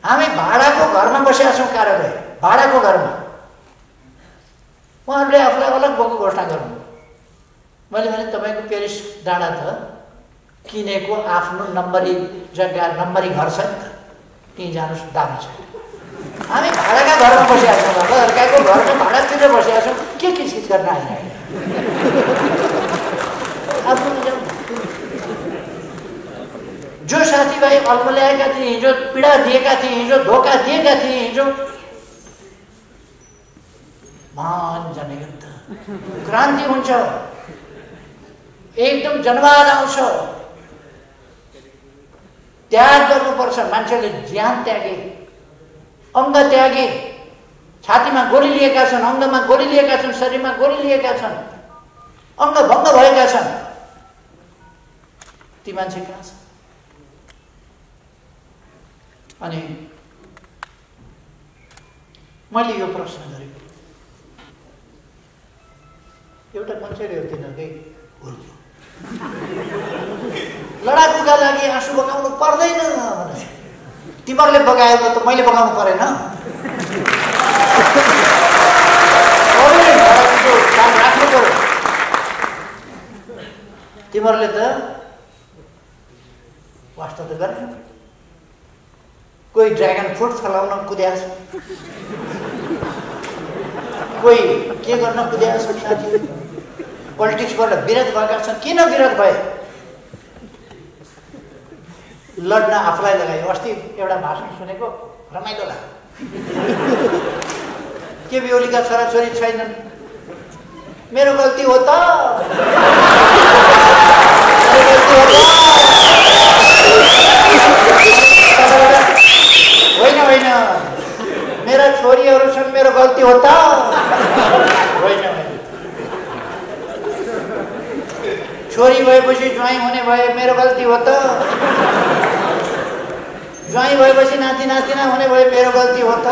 हामी भाडाको घरमा बसेका छौँ, कार्यालय भाडाको घरमा। उहाँहरूले आफूलाई अलग भएको घोषणा गर्नु। मैले भने तपाईँको पेरिस डाँडा त किनेको आफ्नो नम्बरी जग्गा, नम्बरी घर छ नि त, त्यहीँ जानुहोस्, दामी छ। हामी भाडाका घरमा बसेका छौँ, अर्काको घरमा भाडा तिरेर बसेका छौँ, के किचकिच गर्न आइरहेको? जो साथीभाइ अल्मल्याएका थिए, हिजो पीडा दिएका थिए, हिजो धोका दिएका थिए, हिजो महान जनयुद्ध क्रान्ति हुन्छ, एकदम जनवाद आउँछ, त्याग गर्नुपर्छ। मान्छेले ज्यान त्यागे, अङ्ग त्यागे, छातीमा गोली लिएका छन्, अङ्गमा गोली लिएका छन्, शरीरमा गोली लिएका छन्, अङ्ग भङ्ग भएका छन्। ती मान्छे कहाँ छ? अनि मैले यो प्रश्न गरेको, एउटा मान्छेले हो तिनीहरूकै हुर्क्यो, लडाकुका लागि आँसु बगाउनु पर्दैन भनेर। तिमीहरूले बगायो त मैले बगाउनु परेन? काम राख्नु पर्यो। तिमीहरूले त वास्तव त गर्ने। कोही ड्र्यागन फ्रुट फलाउन कुद्या छ, कोही के गर्न कुद्या छ। साथी पोलिटिक्सबाट विरोध भएका छन्। किन विरोध भए? लड्न आफूलाई लगायो। अस्ति एउटा भाषण सुनेको, रमाइलो लाग्यो। केपी ओलीका छोराछोरी छैनन्, मेरो गल्ती हो त, होइन होइन, मेरा छोरीहरू छन्, मेरो गल्ती हो त, होइन होइन। छोरी भएपछि ज्वाइँ हुने भए मेरो गल्ती हो त, ज्वाइँ भएपछि नाति नातिना हुने भए मेरो गल्ती हो त।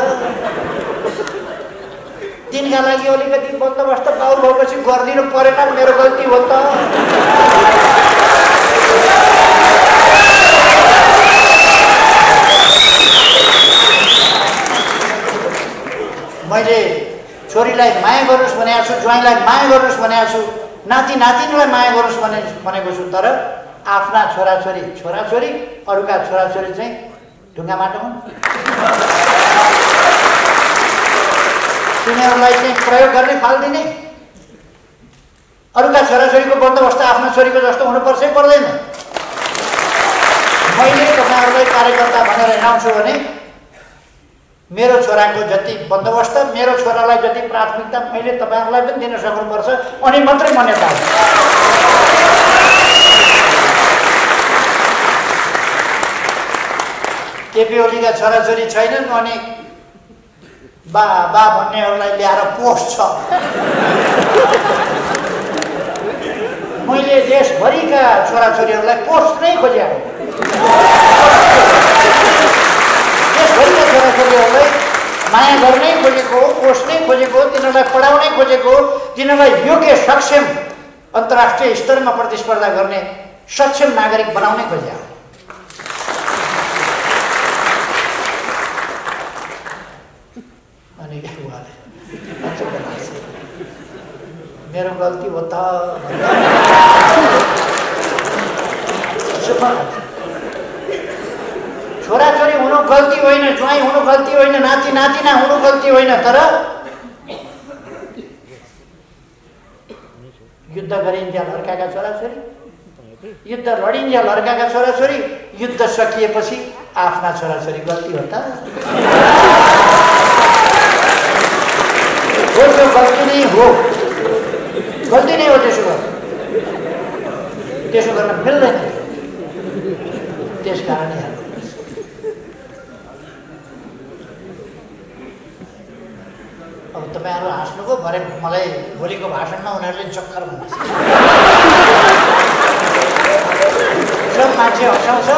तिनका लागि अलिकति बन्दोबस्त बाउल भएपछि गरिदिनु परेन, मेरो गल्ती हो त। मैले छोरीलाई माया गर्नुहोस् भनेको छु, ज्वाइँलाई माया गर्नुहोस् भनेको छु, नाति नातिनीलाई माया गर्नुहोस् भनेको छु। तर आफ्ना छोराछोरी अरूका छोराछोरी चाहिँ ढुङ्गा माटो हुन्। तिनीहरूलाई चाहिँ प्रयोग गर्ने फाल्दिने। अरूका छोराछोरीको बन्दोबस्त आफ्नो छोरीको जस्तो हुनुपर्छ पर्दैन। मैले तपाईँहरूलाई कार्यकर्ता भनेर हिँडाउँछु भने मेरो छोराको जति बन्दोबस्त, मेरो छोरालाई जति प्राथमिकता मैले तपाईँहरूलाई पनि दिन सक्नुपर्छ, अनि मात्रै मान्यता हो। केपी ओलीका छोराछोरी छैनन् अनि बा भन्नेहरूलाई ल्याएर पोस्ट छ। मैले देशभरिका छोराछोरीहरूलाई पोस्ट नै खोजे। देशभरिका छोराछोरीहरूलाई माया गर्नै खोजेको, पोस्ट नै खोजेको, तिनीहरूलाई पढाउनै खोजेको, तिनीहरूलाई योग्य सक्षम अन्तर्राष्ट्रिय स्तरमा प्रतिस्पर्धा गर्ने सक्षम नागरिक बनाउनै खोजे। मेरो गल्ती हो त छोराछोरी हुनु गल्ती होइन, ज्वाइँ हुनु गल्ती होइन, नाति नातिना हुनु गल्ती होइन, तर युद्ध गरिन्जेल अर्काका छोराछोरी, युद्ध लडिन्जेल अर्काका छोराछोरी, युद्ध सकिएपछि आफ्ना छोराछोरी गल्ती हो त? हो, त्यो गल्ती नै हो, गल्ती नै हो। त्यसो गर्न मिल्दैन। त्यस कारण अब तपाईँहरू हाँस्नुभयो, भरे मलाई भोलिको भाषणमा उनीहरूले चक्कर भन्दैछ। सब मान्छे हँसाउँछ,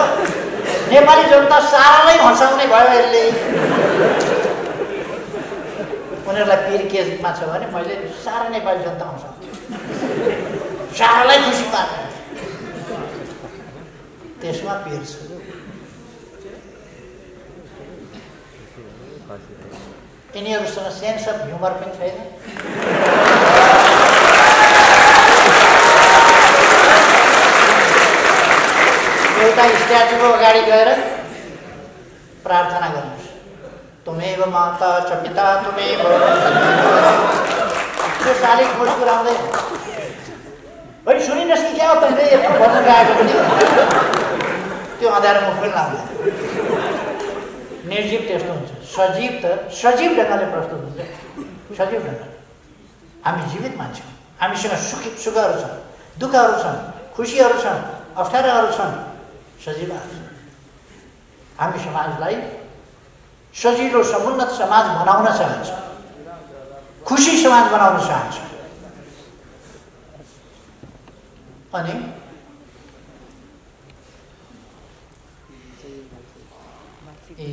नेपाली जनता साह्रै हँसाउने भयो यसले। उनीहरूलाई पिर केमा छ भने मैले सारा नेपाली जनता हँसाउँछु, सारालाई खुसी पार्ने, त्यसमा पिर छु। यिनीहरूसँग सेन्स अफ ह्युमर पनि छैन। एउटा स्ट्याचुको अगाडि गएर प्रार्थना गर्नुहोस्, तुमेव माता च पिता तुमेव। त्यो शालिग मुस्कुराउँदैन। होइन सुनिनुहोस् कि क्या हो त यत्रो भन्न गएको पनि त्यो अँध्यारो मुख पनि लाग्दैन। निर्जीव त्यस्तो हुन्छ, सजीव त सजीव ढङ्गले प्रस्तुत हुन्छ। सजीव ढङ्गले हामी जीवित मान्छे हौँ, हामीसँग सुखहरू छन्, दुःखहरू छन्, खुसीहरू छन्, अप्ठ्याराहरू छन्, सजिलाहरू छन्। हामी समाजलाई सजिलो समुन्नत समाज बनाउन चाहन्छौँ, खुसी समाज बनाउन चाहन्छौँ। अनि यी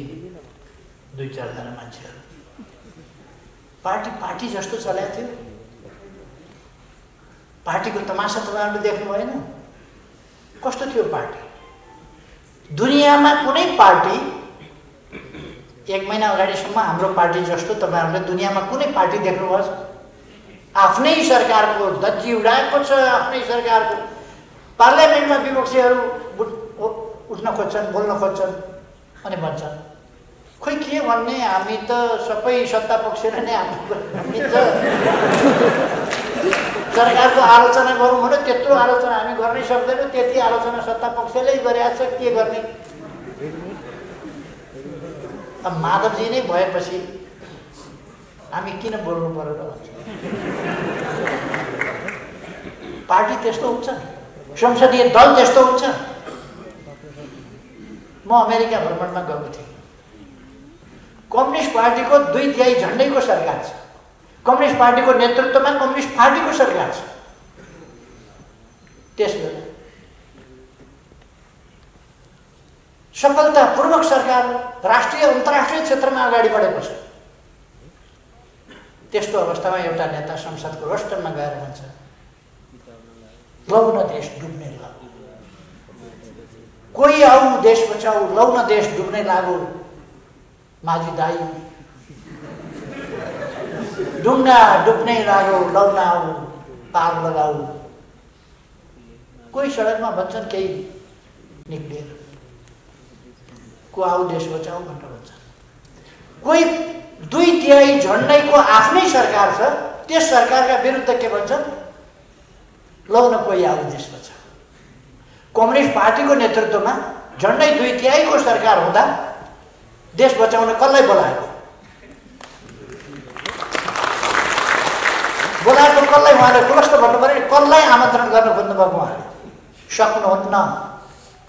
2-4 मान्छेहरू पार्टी जस्तो चलाएको थियो। पार्टीको तमासा तपाईँहरूले देख्नु भएन? कस्तो थियो पार्टी? दुनियाँमा कुनै पार्टी 1 महिना अगाडिसम्म हाम्रो पार्टी जस्तो तपाईँहरूले दुनियाँमा कुनै पार्टी देख्नुभएको छ? आफ्नै सरकारको दज्जी उडाएको छ, आफ्नै सरकारको। पार्लियामेन्टमा विपक्षीहरू उठ्न खोज्छन्, बोल्न खोज्छन् अनि भन्छन् खोइ के भन्ने, हामी त सबै सत्ता पक्षले नै मिल्छ, सरकारको आलोचना गरौँ भने त्यत्रो आलोचना हामी गर्नै सक्दैनौँ, त्यति आलोचना सत्ता पक्षले गरेको छ, के गर्ने? अब माधवजी नै भएपछि हामी किन बोल्नु पर्यो र भन्छ। पार्टी त्यस्तो हुन्छ, संसदीय दल त्यस्तो हुन्छ। म अमेरिका भ्रमणमा गएको थिएँ। कम्युनिस्ट पार्टीको 2/3 झन्डैको सरकार छ। कम्युनिस्ट पार्टीको नेतृत्वमा कम्युनिस्ट पार्टीको सरकार छ। त्यसबेला सफलतापूर्वक सरकार राष्ट्रिय अन्तर्राष्ट्रिय क्षेत्रमा अगाडि बढेको छ। त्यस्तो अवस्थामा एउटा नेता संसदको रोस्टरमा गएर भन्छ लौ न देश डुब्ने लागु, कोही आऊ देश बचाऊ, लौ न देश डुब्ने लागु, माझी दाई डुङ्गा डुब्ने लागु, लौ न आऊ पार लगाऊ। कोही सडकमा भन्छन् केही निक्लिएर को आऊ देश बचाऊ भनेर भन्छ। कोही 2/3 झन्डैको आफ्नै सरकार छ, त्यस सरकारका विरुद्ध के भन्छन्? लौ न कोही आऊ देश बचाऊ। कम्युनिस्ट पार्टीको नेतृत्वमा झन्डै 2/3 को सरकार हुँदा देश बचाउन कसलाई बोलाएको? बोलाएको कसलाई? उहाँले खुलस्त भन्नु पर्यो, कसलाई आमन्त्रण गर्न खोज्नुभएको? उहाँले सक्नुहुन्न।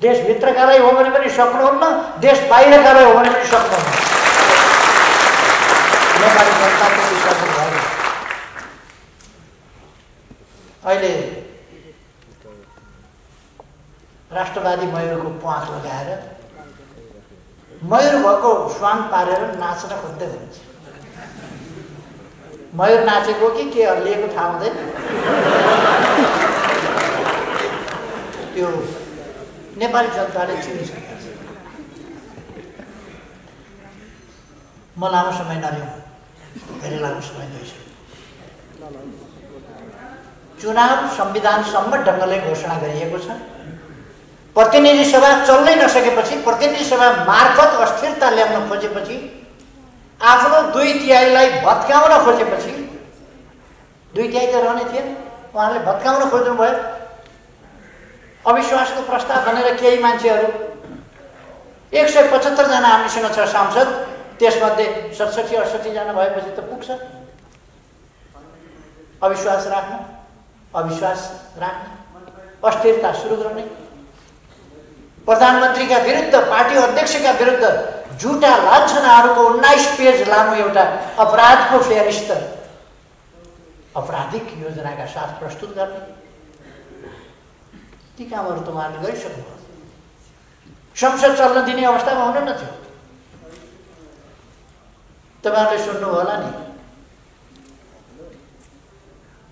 देशभित्रकालाई हो भने पनि सक्नुहुन्न, देश बाहिरकालाई हो भने पनि सक्नुहुन्न। नेपाली जनताको विश्वास भयो। अहिले राष्ट्रवादी मयूरको प्वाख लगाएर मयूर भएको स्वाङ पारेर नाच्न खोज्दै हुन्छ। मयूर नाचेको कि के हल्लिएको थाहा हुँदैन। त्यो नेपाली जनताले चिनिसकेको छ। म लामो समय नलिउँ, धेरै लामो समय गइसक्यो। चुनाव संविधानसम्म ढङ्गले घोषणा गरिएको छ। प्रतिनिधि सभा चल्नै नसकेपछि, प्रतिनिधि सभा मार्फत अस्थिरता ल्याउन खोजेपछि, आफ्नो 2/3 भत्काउन खोजेपछि, 2/3 त रहने थिएन, उहाँले भत्काउन खोज्नुभयो। अविश्वासको प्रस्ताव भनेर केही मान्छेहरू 175 जना हामीसँग छ सांसद, त्यसमध्ये 67-68 जना भएपछि त पुग्छ। अविश्वास राख्ने, अस्थिरता सुरु गर्ने, प्रधानमन्त्रीका विरुद्ध, पार्टी अध्यक्षका विरुद्ध झुटा लान्छनाहरूको 19 पेज लामो एउटा अपराधको फेरिस्त आपराधिक योजनाका साथ प्रस्तुत गर्ने, ती कामहरू त उहाँले गरिसक्नुभयो। संसद चल्न दिने अवस्थामा हुनु न थियो। तपाईँहरूले सुन्नुभयो होला नि,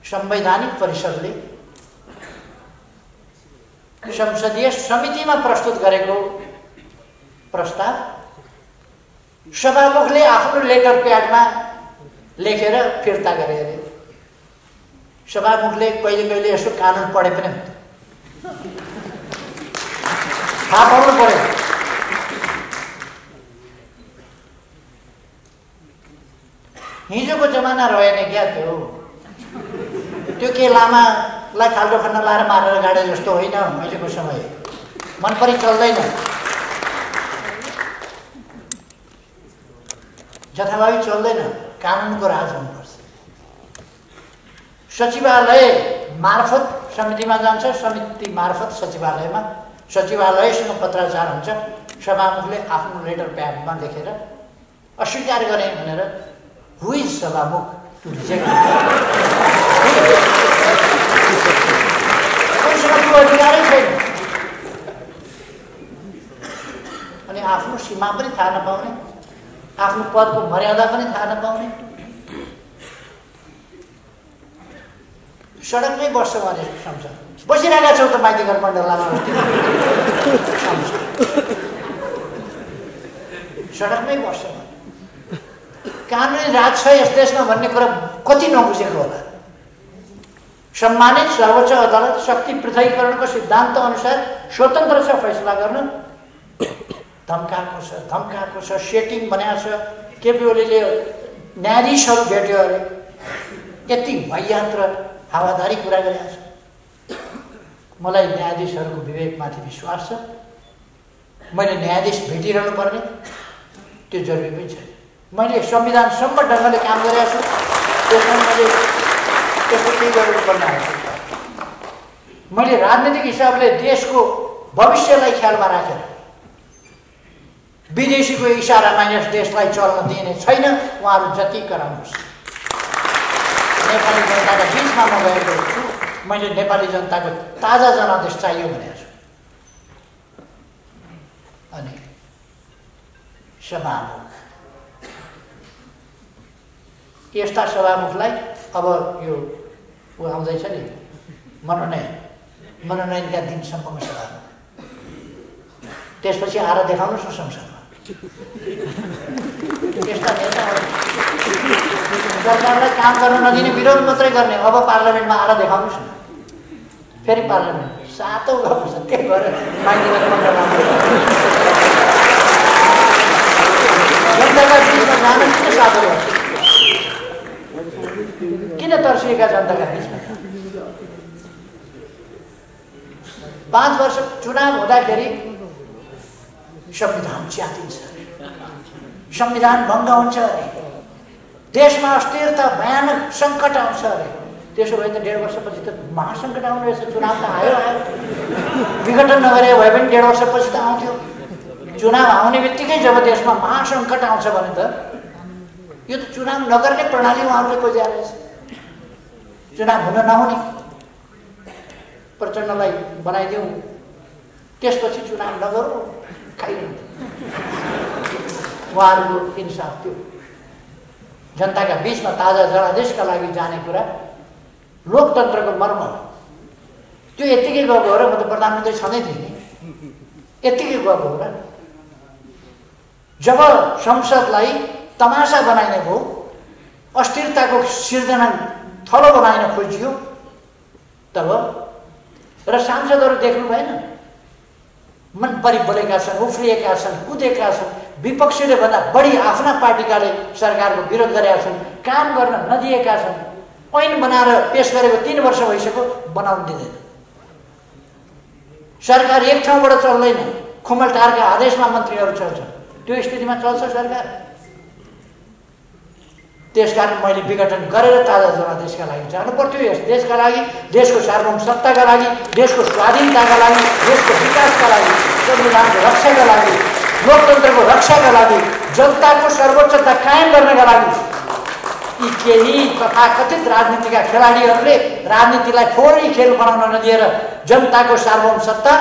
संवैधानिक परिषदले संसदीय समितिमा प्रस्तुत गरेको प्रस्ताव सभामुखले आफ्नो लेटर प्याडमा लेखेर फिर्ता गरे अरे। सभामुखले कहिले कहिले यसो कानुन पढे पनि हुन्छ, थाहा पाउनु पर्यो। हिजोको जमाना रहेन क्या त्यो के लामालाई खाल्डो खन्न लाएर मारेर गाडे जस्तो होइन अहिलेको समय। मन परि चल्दैन, जथाभावी चल्दैन, कानुनको राज हुनुपर्छ। सचिवालय मार्फत समितिमा जान्छ, समिति मार्फत सचिवालयमा, सचिवालयसँग पत्राचार हुन्छ। सभामुखले आफ्नो लेटर प्याडमा लेखेर अस्वीकार गरे भनेर हु इज सभामुख टु रिजेक्ट, अधिकारै छैन। अनि आफ्नो सीमा पनि थाहा नपाउने, आफ्नो पदको मर्यादा पनि थाहा नपाउने, सडकमै बस्छ भने संसद बसिरहेका छौँ त माइती घर मण्डलामा, सडकमै बस्छ। कानुनी राज छ यस देशमा भन्ने कुरा कति नबुझेको होला। सम्मानित सर्वोच्च अदालत शक्ति पृथकीकरणको सिद्धान्त अनुसार स्वतन्त्र छ फैसला गर्न। धम्काएको छ, सेटिङ बनाएको छ। केपी ओलीले न्यायाधीशहरू भेट्यो अरे, यति वाहियात र हावादारी कुरा गरेको छ। मलाई न्यायाधीशहरूको विवेकमाथि विश्वास छ। मैले न्यायाधीश भेटिरहनु पर्ने त्यो जरुरी पनि छैन। मैले संविधानसम्म ढङ्गले काम गरेको छु, त्यसमा मैले त्यस्तो केही गर्नुपर्ने आवश्यक। मैले राजनीतिक हिसाबले देशको भविष्यलाई ख्यालमा राखेर विदेशीको इसारामा यस देशलाई चल्न दिने छैन। उहाँहरू जति कराउनुहोस्। नेपाली जनताका बिचमा म गएको छु। मैले नेपाली जनताको ताजा जनादेश चाहियो भनेको छु। अनि सभामुख, यस्ता सभामुखलाई अब यो आउँदैछ नि मनोनयनका दिनसम्मको सभामुख, त्यसपछि आएर देखाउनुहोस् न संसदमा। यस्ता नेताहरू सरकारलाई काम गर्न नदिने, विरोध मात्रै गर्ने। अब पार्लियामेन्टमा आएर देखाउनुहोस् न। फेरि पार्लियामेन्ट सातौँ गर्नुपर्छ। त्यही भएर जनताका बिचमा जान किन साधो गर्छ? किन तर्सिएका जनताका बिचमा? 5 वर्ष चुनाव हुँदाखेरि संविधान च्यातिन्छ अरे, संविधान भङ्ग हुन्छ अरे, देशमा अस्थिरता भयानक सङ्कट आउँछ अरे। त्यसो भए त 1.5 वर्षपछि त महासङ्कट आउनु रहेछ। चुनाव त आयो, विघटन नगरे भए पनि 1.5 वर्षपछि त आउँथ्यो। चुनाव आउने बित्तिकै जब देशमा महासङ्कट आउँछ भने त यो त चुनाव नगर्ने प्रणाली उहाँहरूले खोज्या रहेछ। चुनाव हुन नहुने प्रचण्डलाई बनाइदिउँ, त्यसपछि चुनाव नगरौँ, खाइरहनु। उहाँहरूको इन्साफ थियो। जनताका बिचमा ताजा जनादेशका लागि जाने कुरा लोकतन्त्रको मर्म हो। त्यो यत्तिकै गएको हो र म त प्रधानमन्त्री छँदै थिएँ नि, यत्तिकै गएको हो र। जब संसदलाई तमासा बनाइने भयो, अस्थिरताको सिर्जना थलो बनाइन खोजियो, तब र सांसदहरू देख्नु भएन, मन परि बोलेका छन्, उफ्रिएका छन्, कुदेका छन्। विपक्षीले भन्दा बढी आफ्ना पार्टीकाले सरकारको विरोध गरेका छन्, काम गर्न नदिएका छन्। ऐन बनाएर पेश गरेको 3 वर्ष भइसक्यो, बनाउन दिँदैन। सरकार एक ठाउँबाट चल्दैन, खुमलटारका आदेशमा मन्त्रीहरू चल्छन्। त्यो स्थितिमा चल्छ सरकार? त्यसकारण मैले विघटन गरेर ताजा जनादेशका लागि जानु पर्थ्यो। यस देशका लागि, देशको सार्वभौम सत्ताका लागि, देशको स्वाधीनताका लागि, देशको विकासका लागि, संविधानको रक्षाका लागि, लोकतन्त्रको रक्षाका लागि, जनताको सर्वोच्चता कायम गर्नका लागि यी केही तथाकथित राजनीतिका खेलाडीहरूले राजनीतिलाई फोहोरी खेल बनाउन नदिएर जनताको सार्वभौम सत्ता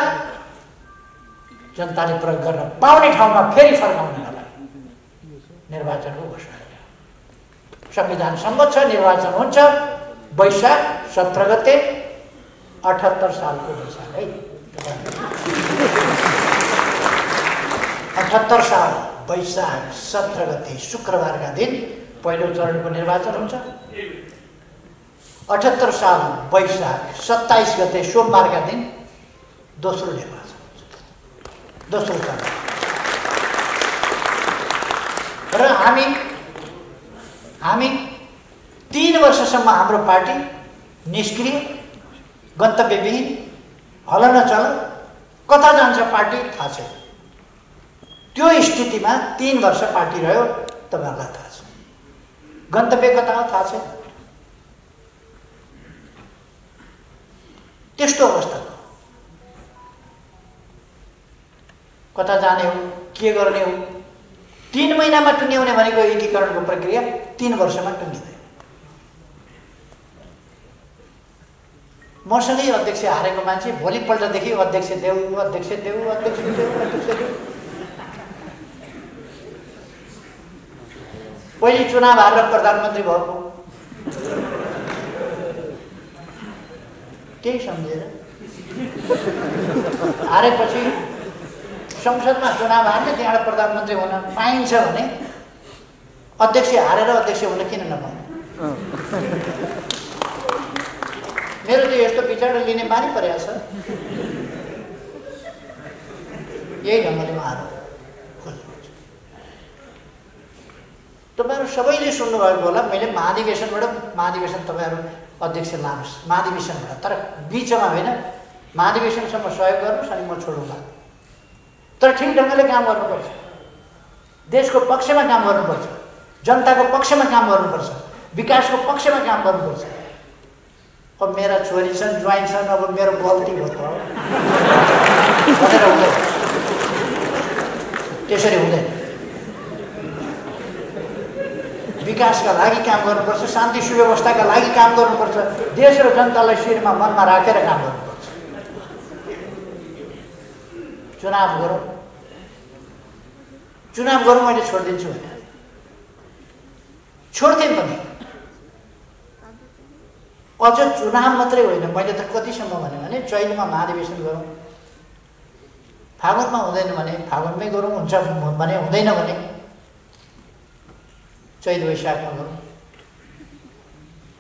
जनताले प्रयोग गर्न पाउने ठाउँमा फेरि फर्काउनका लागि निर्वाचनको घोषणा गर्यो। संविधान सम्मत छ, निर्वाचन हुन्छ वैशाख 17 गते 78 सालको वैशाख है। 78 साल वैशाख 17 गते शुक्रबारका दिन पहिलो चरणको निर्वाचन हुन्छ। 78 साल वैशाख 27 गते सोमबारका दिन दोस्रो निर्वाचन हुन्छ, दोस्रो चरण। र हामी 3 वर्षसम्म हाम्रो पार्टी निष्क्रिय, गन्तव्यविहीन, हल नचल, कता जान्छ पार्टी थाहा छैन। त्यो स्थितिमा 3 वर्ष पार्टी रह्यो, तपाईँहरूलाई थाहा छ। गन्तव्य कता हो थाहा छैन। त्यस्तो अवस्था कता जाने हो, के गर्ने हो? 3 महिनामा टुङ्ग्याउने भनेको एकीकरणको प्रक्रिया 3 वर्षमा टुङ्गिँदैन। मसँगै अध्यक्ष हारेको मान्छे भोलिपल्टदेखि अध्यक्ष देऊ, अध्यक्ष देऊ, अध्यक्ष देऊ, अध्यक्ष देऊ। पहिले चुनाव हारेर प्रधानमन्त्री भएको त्यही सम्झेर हारेपछि संसदमा चुनाव हार्ने, त्यहाँबाट प्रधानमन्त्री हुन पाइन्छ भने अध्यक्ष हारेर अध्यक्ष हुन किन नपाउने? मेरो त यस्तो विचार लिने बानी परेको छ। यही ढङ्गले म हार खोज्नुहुन्छ। तपाईँहरू सबैले सुन्नुभएको होला, मैले महाधिवेशन तपाईँहरू अध्यक्ष लानुहोस् महाधिवेशनबाट, तर बिचमा होइन, महाधिवेशनसम्म सहयोग गर्नुहोस् अनि म छोडौँला। तर ठिक ढङ्गले काम गर्नुपर्छ, देशको पक्षमा काम गर्नुपर्छ, जनताको पक्षमा काम गर्नुपर्छ, विकासको पक्षमा काम गर्नुपर्छ। अब मेरा छोरी छन्, ज्वाइँ छन्, अब मेरो गल्ती भयो त भनेर हुँदैन, त्यसरी हुँदैन। विकासका लागि काम गर्नुपर्छ, शान्ति सुव्यवस्थाका लागि काम गर्नुपर्छ, देश र जनतालाई शिरमा मनमा राखेर काम गर्नुपर्छ। चुनाव गरौँ मैले छोडिदिन्छु भने छोड्थेँ पनि। अझ चुनाव मात्रै होइन, मैले त कतिसम्म भने चैतमा महाधिवेशन गरौँ, फागुनमा हुँदैन भने फागुनमै गरौँ, हुन्छ भने हुँदैन भने चैत वैशाखमा गरौँ,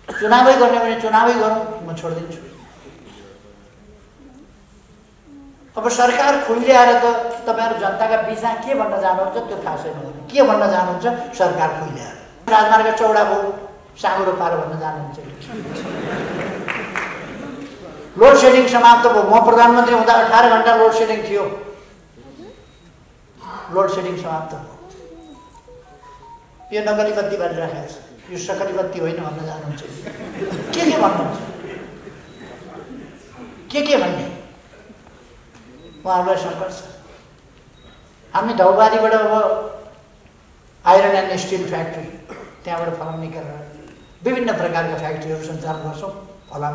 चुनावै गर्ने भने चुनावै गरौँ, म छोडिदिन्छु। अब सरकार खुइल्याएर त तपाईँहरू जनताका बिचमा के भन्न जानुहुन्छ त्यो थाहा छैन भने के भन्न जानुहुन्छ? सरकार खुइल्याएर राजमार्ग चौडा भयो, साँगुरो पारो भन्न जानुहुन्छ। लोड सेडिङ समाप्त भयो। म प्रधानमन्त्री हुँदा 18 घण्टा लोड सेडिङ थियो, लोड सेडिङ समाप्त भयो। यो नकली बत्ती भनिराखेको छ, यो सकली बत्ती होइन भन्न जानुहुन्छ। के भन्नुहुन्छ? के भन्ने? उहाँहरूलाई सङ्कट छ। हामी धौबारीबाट अब आइरन एन्ड स्टिल फ्याक्ट्री, त्यहाँबाट फलाम निकालेर विभिन्न प्रकारका फ्याक्ट्रीहरू सञ्चालन गर्छौँ, फलाम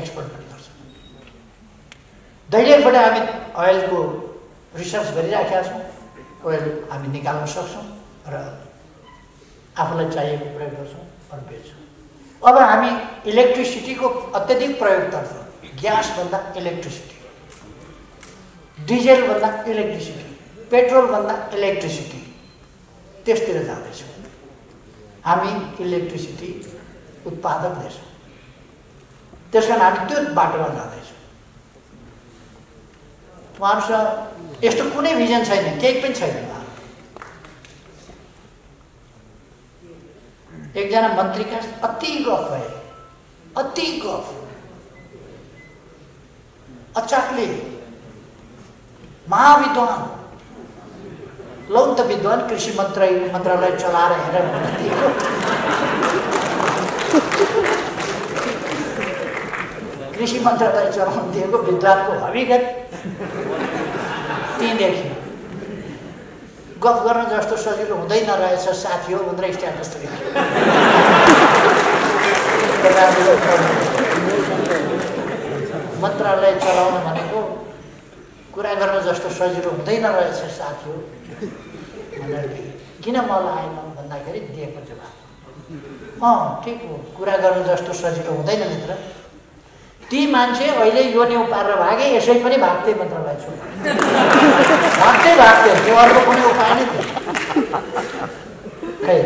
एक्सपोर्ट पनि गर्छौँ। दैलेखबाट हामी ओइलको रिसर्च गरिराखेका छौँ, ओइल हामी निकाल्न सक्छौँ र आफूलाई चाहिएको प्रयोग गर्छौँ र बेच्छौँ। अब हामी इलेक्ट्रिसिटीको अत्यधिक प्रयोगतर्फ, ग्यासभन्दा इलेक्ट्रिसिटी, डिजेलभन्दा इलेक्ट्रिसिटी, पेट्रोलभन्दा इलेक्ट्रिसिटी, त्यसतिर जाँदैछौँ। हामी इलेक्ट्रिसिटी उत्पादक देश हौँ, त्यसकारण हामी त्यो बाटोमा जाँदैछौँ। उहाँहरूसँग यस्तो कुनै भिजन छैन, केही पनि छैन। एकजना मन्त्रीका अति गफ भए, अति गफ। अचाकले महाविद्वान लौन त विद्वान कृषि मन्त्रालय चलाएर हेरेर भन्दिएको कृषि मन्त्रालय चलाउनु दिएको विद्वानको हविगत त्यहीँदेखि गफ गर्न जस्तो सजिलो हुँदैन रहेछ साथी हो भनेर स्ट्याटस लेख्यो। मन्त्रालय चलाउन भनेको कुरा गर्न जस्तो सजिलो हुँदैन रहेछ साथी हो भनेर किन मलाई आएन भन्दाखेरि दिएको जवाब ठिक हो, कुरा गर्न जस्तो सजिलो हुँदैन मित्र। ती मान्छे अहिले यो न्यु पारेर भागे, यसै पनि भाग्थे मन्त्रालय छोड भाग्थे त्यो अर्को कुनै उपाय नै थियो। खै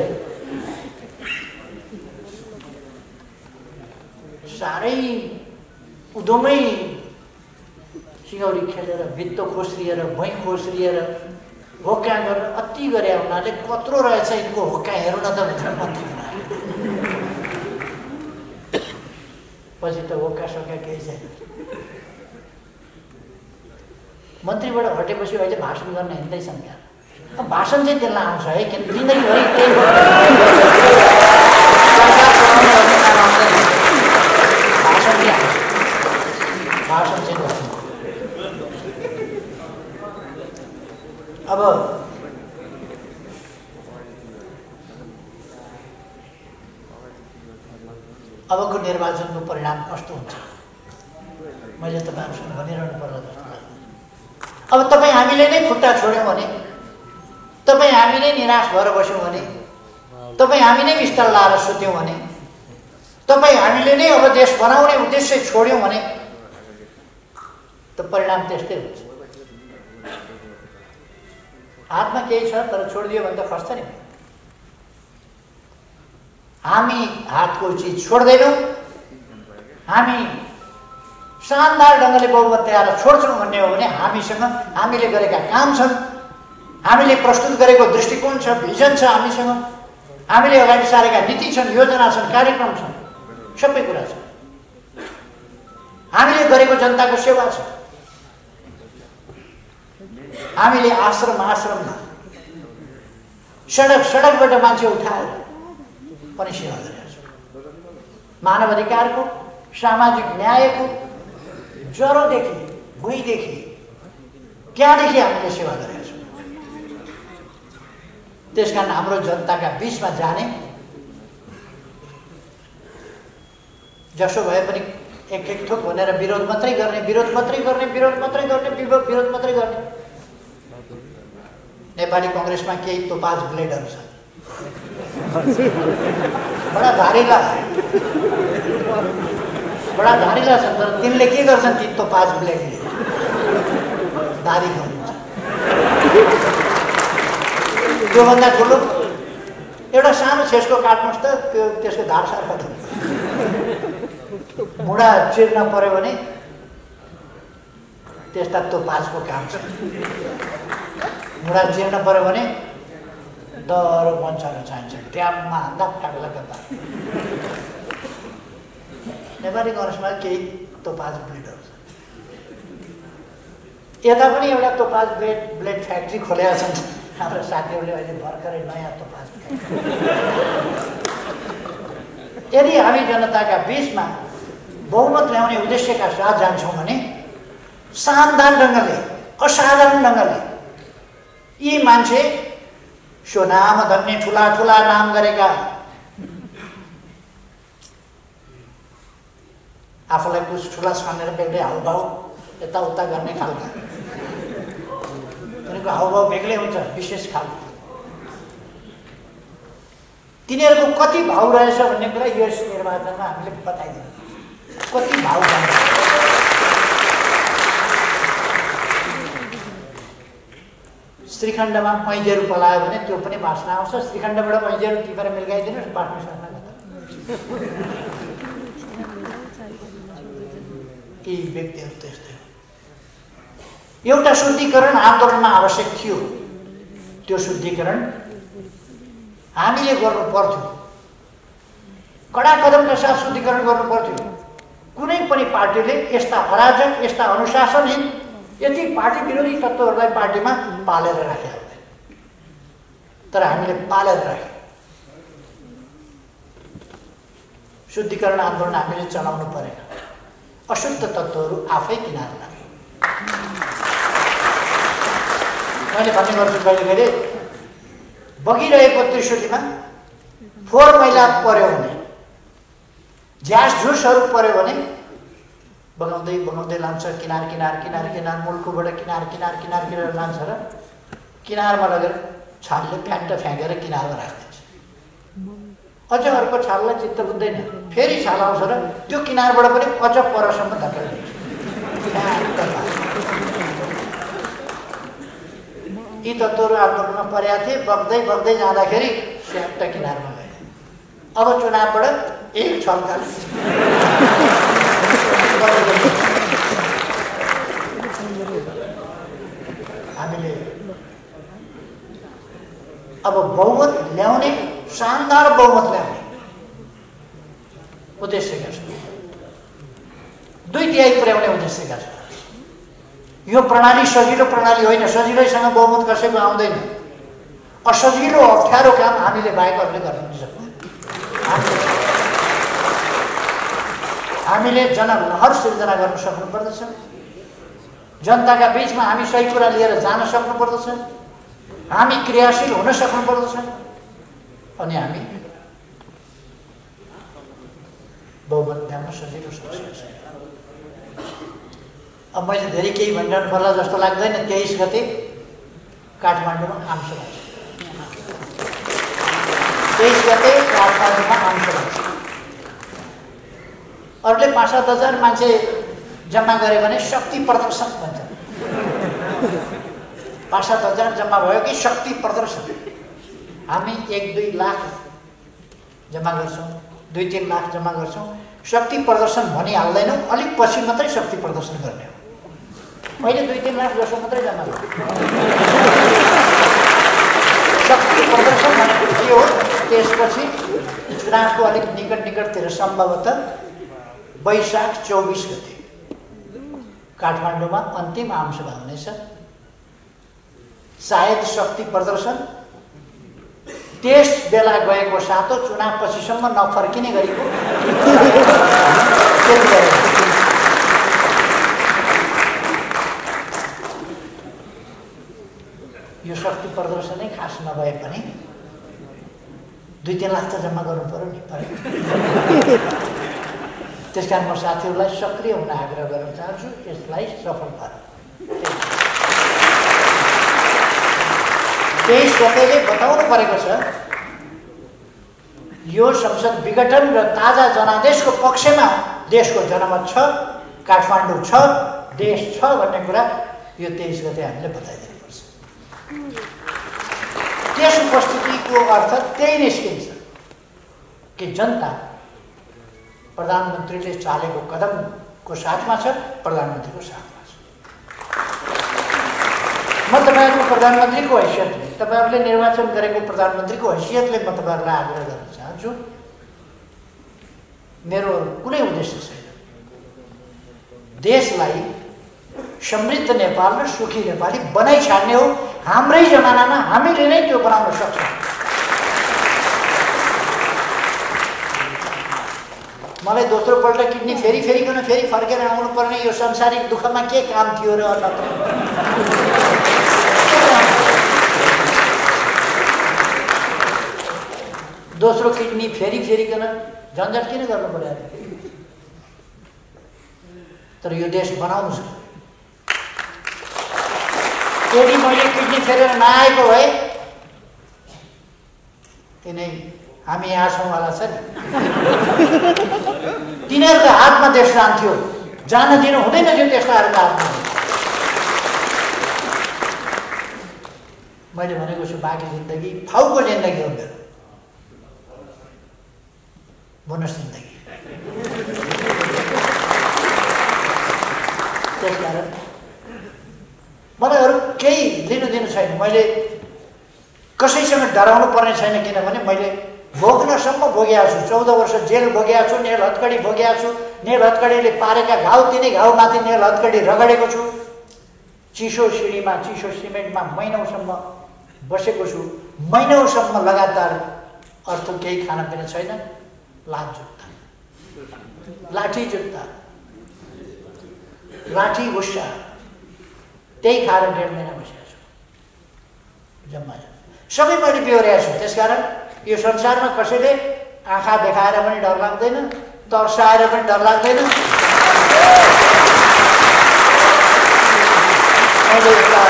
साह्रै उदोमै सिङौरी खेलेर भित्त खोस्रिएर भुइँ खोस्रिएर होक्का गरेर अति गरे हुनाले कत्रो रहेछ यिनको होक्का हेर्न त भनेर मन्त्री पछि त होक्का सोक्का केही छैन। मन्त्रीबाट हटेपछि अहिले भाषण गर्न हिँड्दैछन् क्या। भाषण चाहिँ त्यसलाई आउँछ है, किन दिनैभरि त्यही भाषण चाहिँ गर्छ। अब अबको निर्वाचनको परिणाम कस्तो हुन्छ मैले तपाईँहरूसँग भनिरहनु पर्ला जस्तो लाग्छ। अब तपाईँ हामीले नै खुट्टा छोड्यौँ भने, तपाईँ हामी नै निराश भएर बस्यौँ भने, तपाईँ हामी नै बिस्तार लाएर सुत्यौँ भने, तपाईँ हामीले नै अब देश बनाउने उद्देश्य छोड्यौँ भने त परिणाम त्यस्तै हुन्छ। हातमा केही छ तर छोडिदियो भने त खस्छ नि। हामी हातको चिज छोड्दैनौँ, हामी शानदार ढङ्गले बहुमत ल्याएर छोड्छौँ भन्ने हो भने हामीसँग हामीले गरेका काम छन्, हामीले प्रस्तुत गरेको दृष्टिकोण छ, भिजन छ हामीसँग, हामीले अगाडि सारेका नीति छन्, योजना छन्, कार्यक्रम छन्, सबै कुरा छ। हामीले गरेको जनताको सेवा छ। हामीले आश्रममा सडकबाट मान्छे उठाएर पनि सेवा गरेका छौँ। मानव अधिकारको, सामाजिक न्यायको, ज्वरोदेखि भुइँदेखि त्यहाँदेखि हामीले सेवा गरेका छौँ। त्यसकारण हाम्रो जनताका बिचमा जाने, जसो भए पनि एक थोक भनेर विरोध मात्रै गर्ने नेपाली कांग्रेसमा केही तोपाज ब्लेडहरू छन्, बडा धारिला छन्, तर तिनले के गर्छन् ती तोपाज ब्लेडले दारी खानुहुन्छ। त्योभन्दा ठुलो एउटा सानो छेसको काट्नुहोस् त त्यसको धारसार खत्तम। मुढा चिर्न पर्यो भने त्यस्ता तोपाजको काम छ। मुढा चिर्न पर्यो भने दह्रो मन्छहरू चाहिन्छ, ट्यापमा हान्दा टाक्लाका पार। नेपाली कांग्रेसमा केही तोपाज ब्लेडहरू छ। यता पनि एउटा तोपाज ब्लेड फ्याक्ट्री खोलेका छन् हाम्रो साथीहरूले, अहिले भर्खरै नयाँ तोपाज। यदि हामी जनताका बिचमा बहुमत ल्याउने उद्देश्यका साथ जान्छौँ भने शानदार ढङ्गले, असाधारण ढङ्गले यी मान्छे स्वनाम धन्ने ठुला नाम गरेका, आफूलाई कुछ ठुला छानेर बेग्लै हाउभाउ यताउता गर्ने खालका, तिनीहरूको हाउभाउ बेग्लै हुन्छ, विशेष खालको। तिनीहरूको कति भाउ रहेछ भन्ने कुरा यस निर्वाचनमा हामीले बताइदिनु। कति भाउ जान्छ श्रीखण्डमा पैँजेरू पलायो भने त्यो पनि बास्ना आउँछ। श्रीखण्डबाट पैँजेरू टिपेर मिल्काइदिनुहोस्, बाँच्नु सक्दैन। यी व्यक्तिहरू त्यस्तै हो। एउटा शुद्धिकरण आन्दोलनमा आवश्यक थियो, त्यो शुद्धिकरण हामीले गर्नु पर्थ्यो, कडा कदमका साथ शुद्धिकरण गर्नु पर्थ्यो। कुनै पनि पार्टीले यस्ता अराजक, यस्ता अनुशासनहीन, यति पार्टी विरोधी तत्त्वहरूलाई पार्टीमा पालेर राखेका हुँदैन, तर हामीले पालेर राख्यौँ। शुद्धिकरण आन्दोलन हामीले चलाउनु परेन, अशुद्ध तत्त्वहरू आफै किनार लाग्यो। मैले भन्ने गर्छु कहिले कहिले बगिरहेको त्रिशुलीमा फोहोर मैला पर्यो भने, झ्यास झुसहरू पर्यो भने बगाउँदै बगाउँदै लान्छ, किनार किनार किनार किनार मुल्कोबाट किनार किनार किनार किनार लान्छ र किनारमा लगेर छालले फ्याट्ट फ्याँकेर किनारमा राखिदिन्छ। अझ अर्को छाललाई चित्त बुझ्दैन, फेरि छाल आउँछ र त्यो किनारबाट पनि अझ परसम्म धकेलिदिन्छ। यी तत्त्वहरू आन्दोलनमा परेका थिए, बग्दै बग्दै जाँदाखेरि स्याट्ट किनारमा गए। अब चुनावबाट एक छलकाल हामीले अब बहुमत ल्याउने, शानदार बहुमत ल्याउने उद्देश्यका छौँ, 2/3 पुर्याउने उद्देश्यका छौँ। यो प्रणाली सजिलो प्रणाली होइन, सजिलैसँग बहुमत कसैको आउँदैन। असजिलो अप्ठ्यारो काम हामीले बाहेकहरूले गर्न सक्दैन। हामीले जनलहर सिर्जना गर्न सक्नुपर्दछ, जनताका बिचमा हामी सही कुरा लिएर जान सक्नुपर्दछ, हामी क्रियाशील हुन सक्नुपर्दछ, अनि हामी बहुमत ल्याउन सजिलो सक्छ। अब मैले धेरै केही भनिरहनु पर्ला जस्तो लाग्दैन। 23 गते काठमाडौँमा आमसभा छ, 23 गते काठमाडौँमा आमसभा छ। अरूले 5-7 हजार मान्छे जम्मा गऱ्यो भने शक्ति प्रदर्शन भन्छ। 5-7 हजार जम्मा भयो कि शक्ति प्रदर्शन। हामी 1-2 लाख जम्मा गर्छौँ, 2-3 लाख जम्मा गर्छौँ। शक्ति प्रदर्शन भनिहाल्दैनौँ, अलिक पछि मात्रै शक्ति प्रदर्शन गर्ने हो। मैले 2-3 लाख जसो मात्रै जम्मा गर्छु। शक्ति प्रदर्शन भनेको के हो? त्यसपछि चुनावको अलिक निकटतिर सम्भवतः वैशाख 24 गते काठमाडौँमा अन्तिम आमसभा हुनेछ। सायद शक्ति प्रदर्शन त्यस बेला गएको सातो चुनाव पछिसम्म नफर्किने गरेको यो शक्ति प्रदर्शनै खास नभए पनि 2-3 लाख त जम्मा गर्नु पर्यो नि। त्यसकारण म साथीहरूलाई सक्रिय हुन आग्रह गर्न चाहन्छु, यसलाई सफल पार्नु। 23 गतेले बताउनु परेको छ यो संसद विघटन र ताजा जनादेशको पक्षमा देशको जनमत छ, काठमाडौँ छ, देश छ भन्ने कुरा यो 23 गते हामीले बताइदिनुपर्छ। त्यस उपस्थितिको अर्थ त्यही निस्किन्छ कि जनता प्रधानमन्त्रीले चालेको कदमको साथमा छ, प्रधानमन्त्रीको साथमा छ। म तपाईँहरूको प्रधानमन्त्रीको हैसियतले, तपाईँहरूले निर्वाचन गरेको प्रधानमन्त्रीको हैसियतले म तपाईँहरूलाई आग्रह गर्न चाहन्छु, मेरो कुनै उद्देश्य छैन। देशलाई समृद्ध नेपाल र सुखी नेपाली बनाइ छाड्ने हो। हाम्रै जमानामा हामीले नै त्यो बनाउन सक्छौँ। मलाई दोस्रो पल्ट किडनी फेरिकन फेरि फर्केर आउनु पर्ने यो संसारिक दुःखमा के काम थियो र? दोस्रो किडनी फेरिकन झन्झट किन गर्नु पर्यो? तर यो देश बनाउनु छ। यदि मैले किडनी फेरेर नआएको भए तिनै हामी यहाँ छौँ होला छ नि, तिनीहरूको हातमा देश जान्थ्यो, जान दिनु हुँदैन थियो त्यस्ताहरूको हातमा। मैले भनेको छु बाँकी जिन्दगी फाउको जिन्दगी हो मेरो, बोनस जिन्दगी। मैले कसैसँग डराउनु पर्ने छैन, किनभने मैले भोग्नसम्म भोगेको छु। 14 वर्ष जेल भोगेको छु, नेल हत्कडी भोगेको छु, नेल हत्कडीले पारेका घाउ तिनै घाउमाथि नेल हत्कडी रगडेको छु, चिसो सिँढीमा चिसो सिमेन्टमा महिनौसम्म बसेको छु, महिनौसम्म लगातार अर्थ केही खानापिना छैन, लाठी जुत्ता लाठी गुस्सा त्यही खाएर 1.5 महिना बसेको छु जम्मा सबै मैले बेहोरेको छु। त्यसकारण यो संसारमा कसैले आँखा देखाएर पनि डर लाग्दैन, तर्साएर पनि डर लाग्दैन। मैले यस्ता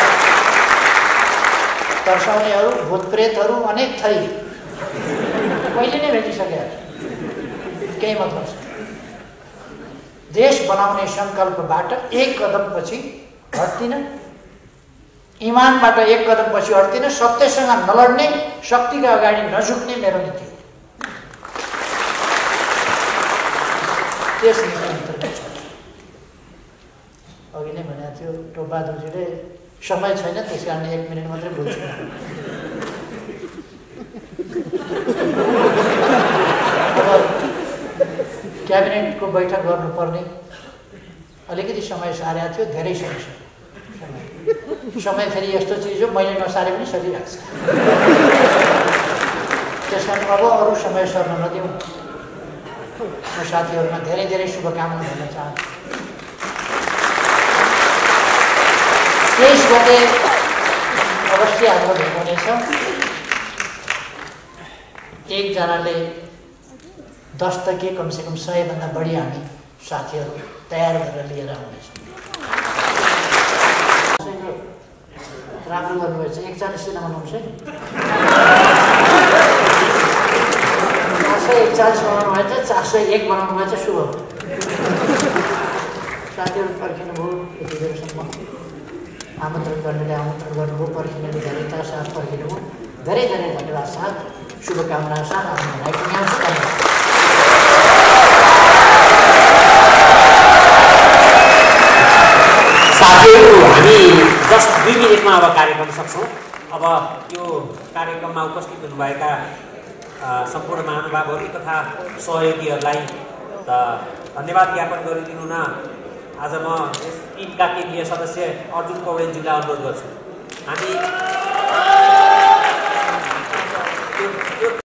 तर्साउनेहरू भूतप्रेतहरू अनेक थरी पहिले नै भेटिसकेका छु, केही मतलब छैन। देश बनाउने सङ्कल्पबाट एक कदम पछि हट्दिन, इमानबाट एक कदम पछि हट्दिन, सत्यसँग नलड्ने, शक्तिका अगाडि नझुक्ने मेरो नीति हो। त्यस नीति अन्तर्गत छ। अघि नै भनेको थियो टोपबहादुरजीले समय छैन, त्यस कारण 1 मिनट मात्रै बोल्छु। अब क्याबिनेटको बैठक गर्नुपर्ने अलिकति समय सारेको थियो, धेरै समय फेरि यस्तो चिज हो मैले नसारे पनि सकिरहेको छ। त्यस कारण अब अरू समय सर्न नदिउँ। म साथीहरूमा धेरै धेरै शुभकामना भन्न चाहन्छु। 23 गते अवश्य हाम्रो भेट हुनेछ। एकजनाले 10 त के कमसेकम 100 भन्दा बढी हामी साथीहरू तयार गरेर लिएर आउनेछौँ। राम्रो गर्नुभएछ। 41 नम्बर है 441 बनाउनु भएछ, 401 बनाउनु भएछ। शुभ साथीहरू पर्खिनुभयो यति बेरसम्म। आमन्त्रण गर्नेले आमन्त्रण गर्नुभयो, पर्खिनेले धेरैका साथ पर्खिनुभयो। धेरै धेरै धन्यवाद साथ, शुभकामना साथ आफ्नो भनाइको यहाँ साथीहरू, हामी जस्ट 2 मिनटमा अब कार्यक्रम सक्छौँ। अब यो कार्यक्रममा उपस्थित हुनुभएका सम्पूर्ण महानुभावहरू तथा सहयोगीहरूलाई धन्यवाद ज्ञापन गरिदिनु न। आज म यस टिमका केन्द्रीय सदस्य अर्जुन पौडेलज्यूलाई अनुरोध गर्छु। हामी